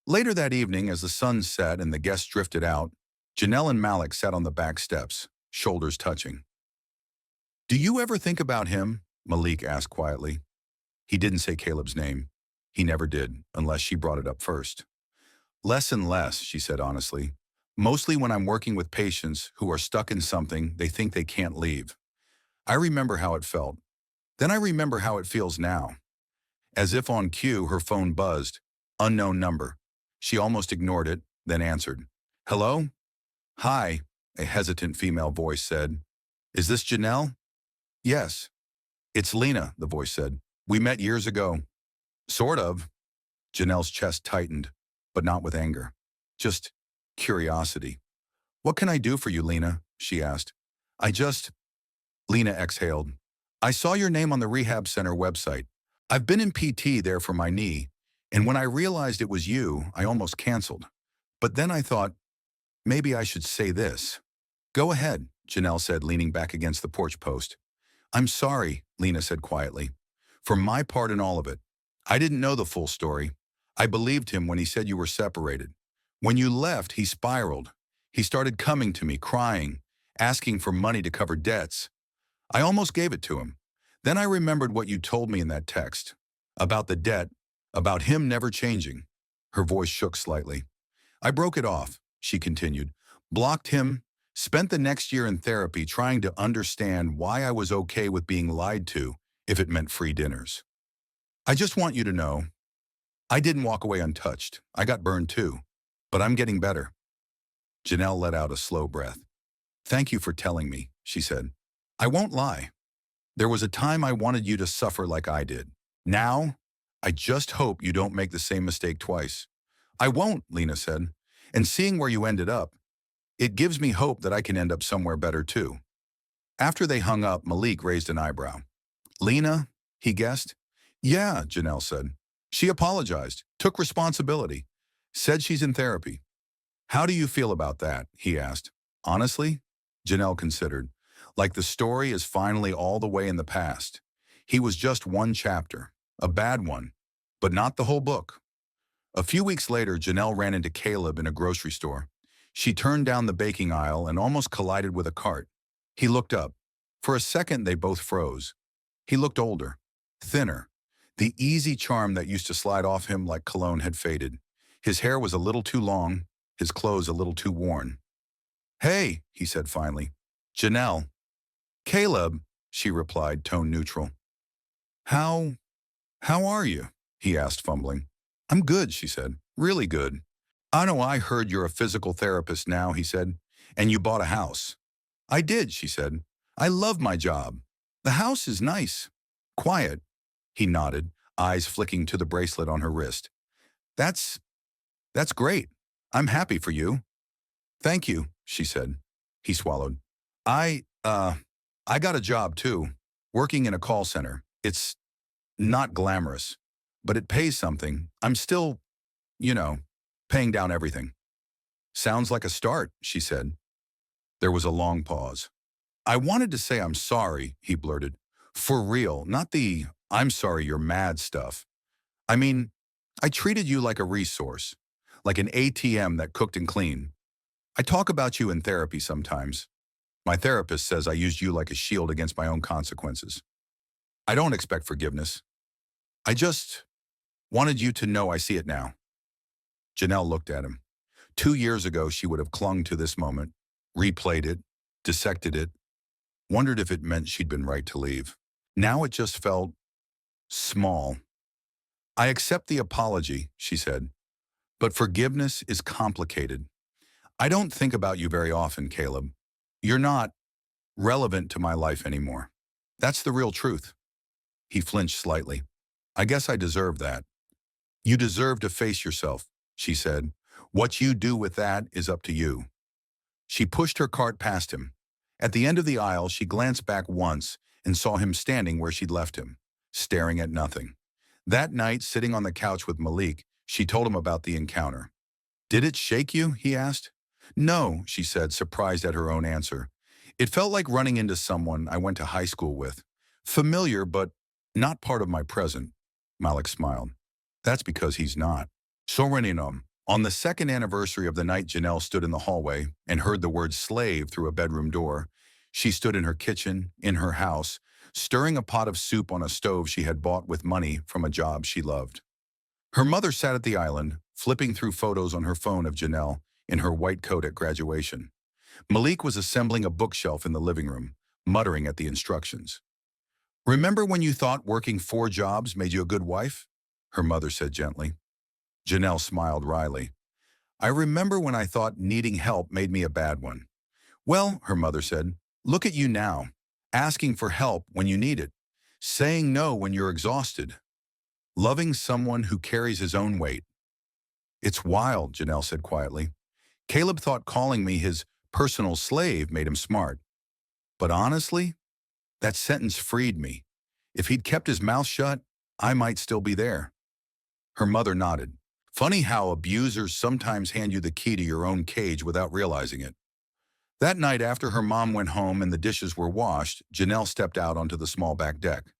Later that evening, as the sun set and the guests drifted out, Janelle and Malik sat on the back steps, shoulders touching. Do you ever think about him? Malik asked quietly. He didn't say Caleb's name. He never did, unless she brought it up first. Less and less, she said honestly. Mostly when I'm working with patients who are stuck in something they think they can't leave. I remember how it felt. Then I remember how it feels now. As if on cue, her phone buzzed. Unknown number. She almost ignored it, then answered. Hello? Hi, a hesitant female voice said. Is this Janelle? Yes. It's Lena, the voice said. We met years ago. Sort of. Janelle's chest tightened, but not with anger. Just curiosity. What can I do for you, Lena? She asked. Lena exhaled. I saw your name on the rehab center website. I've been in PT there for my knee, and when I realized it was you, I almost canceled. But then I thought, maybe I should say this. Go ahead, Janelle said, leaning back against the porch post. I'm sorry, Lena said quietly. For my part in all of it. I didn't know the full story. I believed him when he said you were separated. When you left, he spiraled. He started coming to me, crying, asking for money to cover debts. I almost gave it to him. Then I remembered what you told me in that text. About the debt, about him never changing. Her voice shook slightly. I broke it off, she continued, blocked him, spent the next year in therapy trying to understand why I was okay with being lied to if it meant free dinners. I just want you to know, I didn't walk away untouched. I got burned too. But I'm getting better. Janelle let out a slow breath. Thank you for telling me, she said. I won't lie. There was a time I wanted you to suffer like I did. Now, I just hope you don't make the same mistake twice. I won't, Lena said. And seeing where you ended up, it gives me hope that I can end up somewhere better too. After they hung up, Malik raised an eyebrow. Lena, he guessed. Yeah, Janelle said. She apologized, took responsibility, said she's in therapy. How do you feel about that? He asked. Honestly, Janelle considered, like the story is finally all the way in the past. He was just one chapter, a bad one, but not the whole book. A few weeks later, Janelle ran into Caleb in a grocery store. She turned down the baking aisle and almost collided with a cart. He looked up. For a second, they both froze. He looked older, thinner. The easy charm that used to slide off him like cologne had faded. His hair was a little too long, his clothes a little too worn. Hey, he said finally. Janelle. Caleb, she replied, tone neutral. How are you? He asked, fumbling. I'm good, she said. Really good. I know I heard you're a physical therapist now, he said, and you bought a house. I did, she said. I love my job. The house is nice. Quiet. He nodded, eyes flicking to the bracelet on her wrist. That's great. I'm happy for you. Thank you, she said. He swallowed. I got a job too, working in a call center. It's not glamorous, but it pays something. I'm still, paying down everything. Sounds like a start, she said. There was a long pause. I wanted to say I'm sorry, he blurted. For real, not the I'm sorry you're mad stuff. I mean, I treated you like a resource, like an ATM that cooked and cleaned. I talk about you in therapy sometimes. My therapist says I used you like a shield against my own consequences. I don't expect forgiveness. I just wanted you to know I see it now. Janelle looked at him. 2 years ago, she would have clung to this moment, replayed it, dissected it, wondered if it meant she'd been right to leave. Now it just felt small. I accept the apology, she said, but forgiveness is complicated. I don't think about you very often, Caleb. You're not relevant to my life anymore. That's the real truth. He flinched slightly. I guess I deserve that. You deserve to face yourself, she said. What you do with that is up to you. She pushed her cart past him. At the end of the aisle, she glanced back once and saw him standing where she'd left him, staring at nothing. That night, sitting on the couch with Malik, she told him about the encounter. Did it shake you? He asked. No, she said, surprised at her own answer. It felt like running into someone I went to high school with. Familiar, but not part of my present. Malik smiled. That's because he's not. Soreninum. On the second anniversary of the night Janelle stood in the hallway and heard the word slave through a bedroom door, she stood in her kitchen, in her house, stirring a pot of soup on a stove she had bought with money from a job she loved. Her mother sat at the island, flipping through photos on her phone of Janelle in her white coat at graduation. Malik was assembling a bookshelf in the living room, muttering at the instructions. Remember when you thought working 4 jobs made you a good wife? Her mother said gently. Janelle smiled wryly. I remember when I thought needing help made me a bad one. Well, her mother said, look at you now, asking for help when you need it, saying no when you're exhausted, loving someone who carries his own weight. It's wild, Janelle said quietly. Caleb thought calling me his personal slave made him smart. But honestly, that sentence freed me. If he'd kept his mouth shut, I might still be there. Her mother nodded. Funny how abusers sometimes hand you the key to your own cage without realizing it. That night, after her mom went home and the dishes were washed, Janelle stepped out onto the small back deck.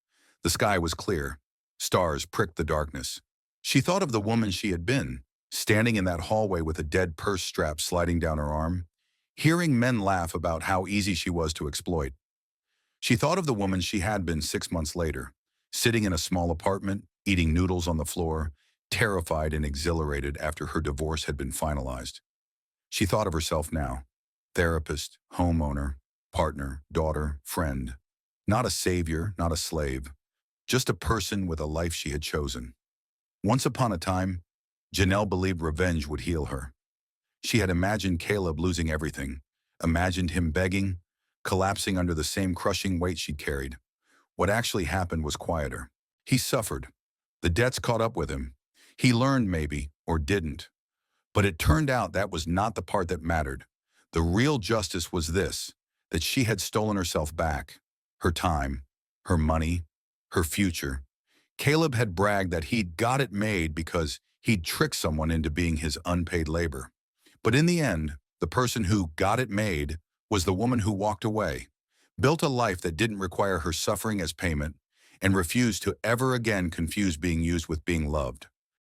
The sky was clear. Stars pricked the darkness. She thought of the woman she had been, standing in that hallway with a dead purse strap sliding down her arm, hearing men laugh about how easy she was to exploit. She thought of the woman she had been 6 months later, sitting in a small apartment, eating noodles on the floor, terrified and exhilarated after her divorce had been finalized. She thought of herself now, therapist, homeowner, partner, daughter, friend. Not a savior, not a slave, just a person with a life she had chosen. Once upon a time, Janelle believed revenge would heal her. She had imagined Caleb losing everything, imagined him begging, collapsing under the same crushing weight she'd carried. What actually happened was quieter. He suffered. The debts caught up with him. He learned maybe, or didn't. But it turned out that was not the part that mattered. The real justice was this, that she had stolen herself back. Her time, her money, her future. Caleb had bragged that he'd got it made because he'd tricked someone into being his unpaid labor. But in the end, the person who got it made was the woman who walked away, built a life that didn't require her suffering as payment, and refused to ever again confuse being used with being loved.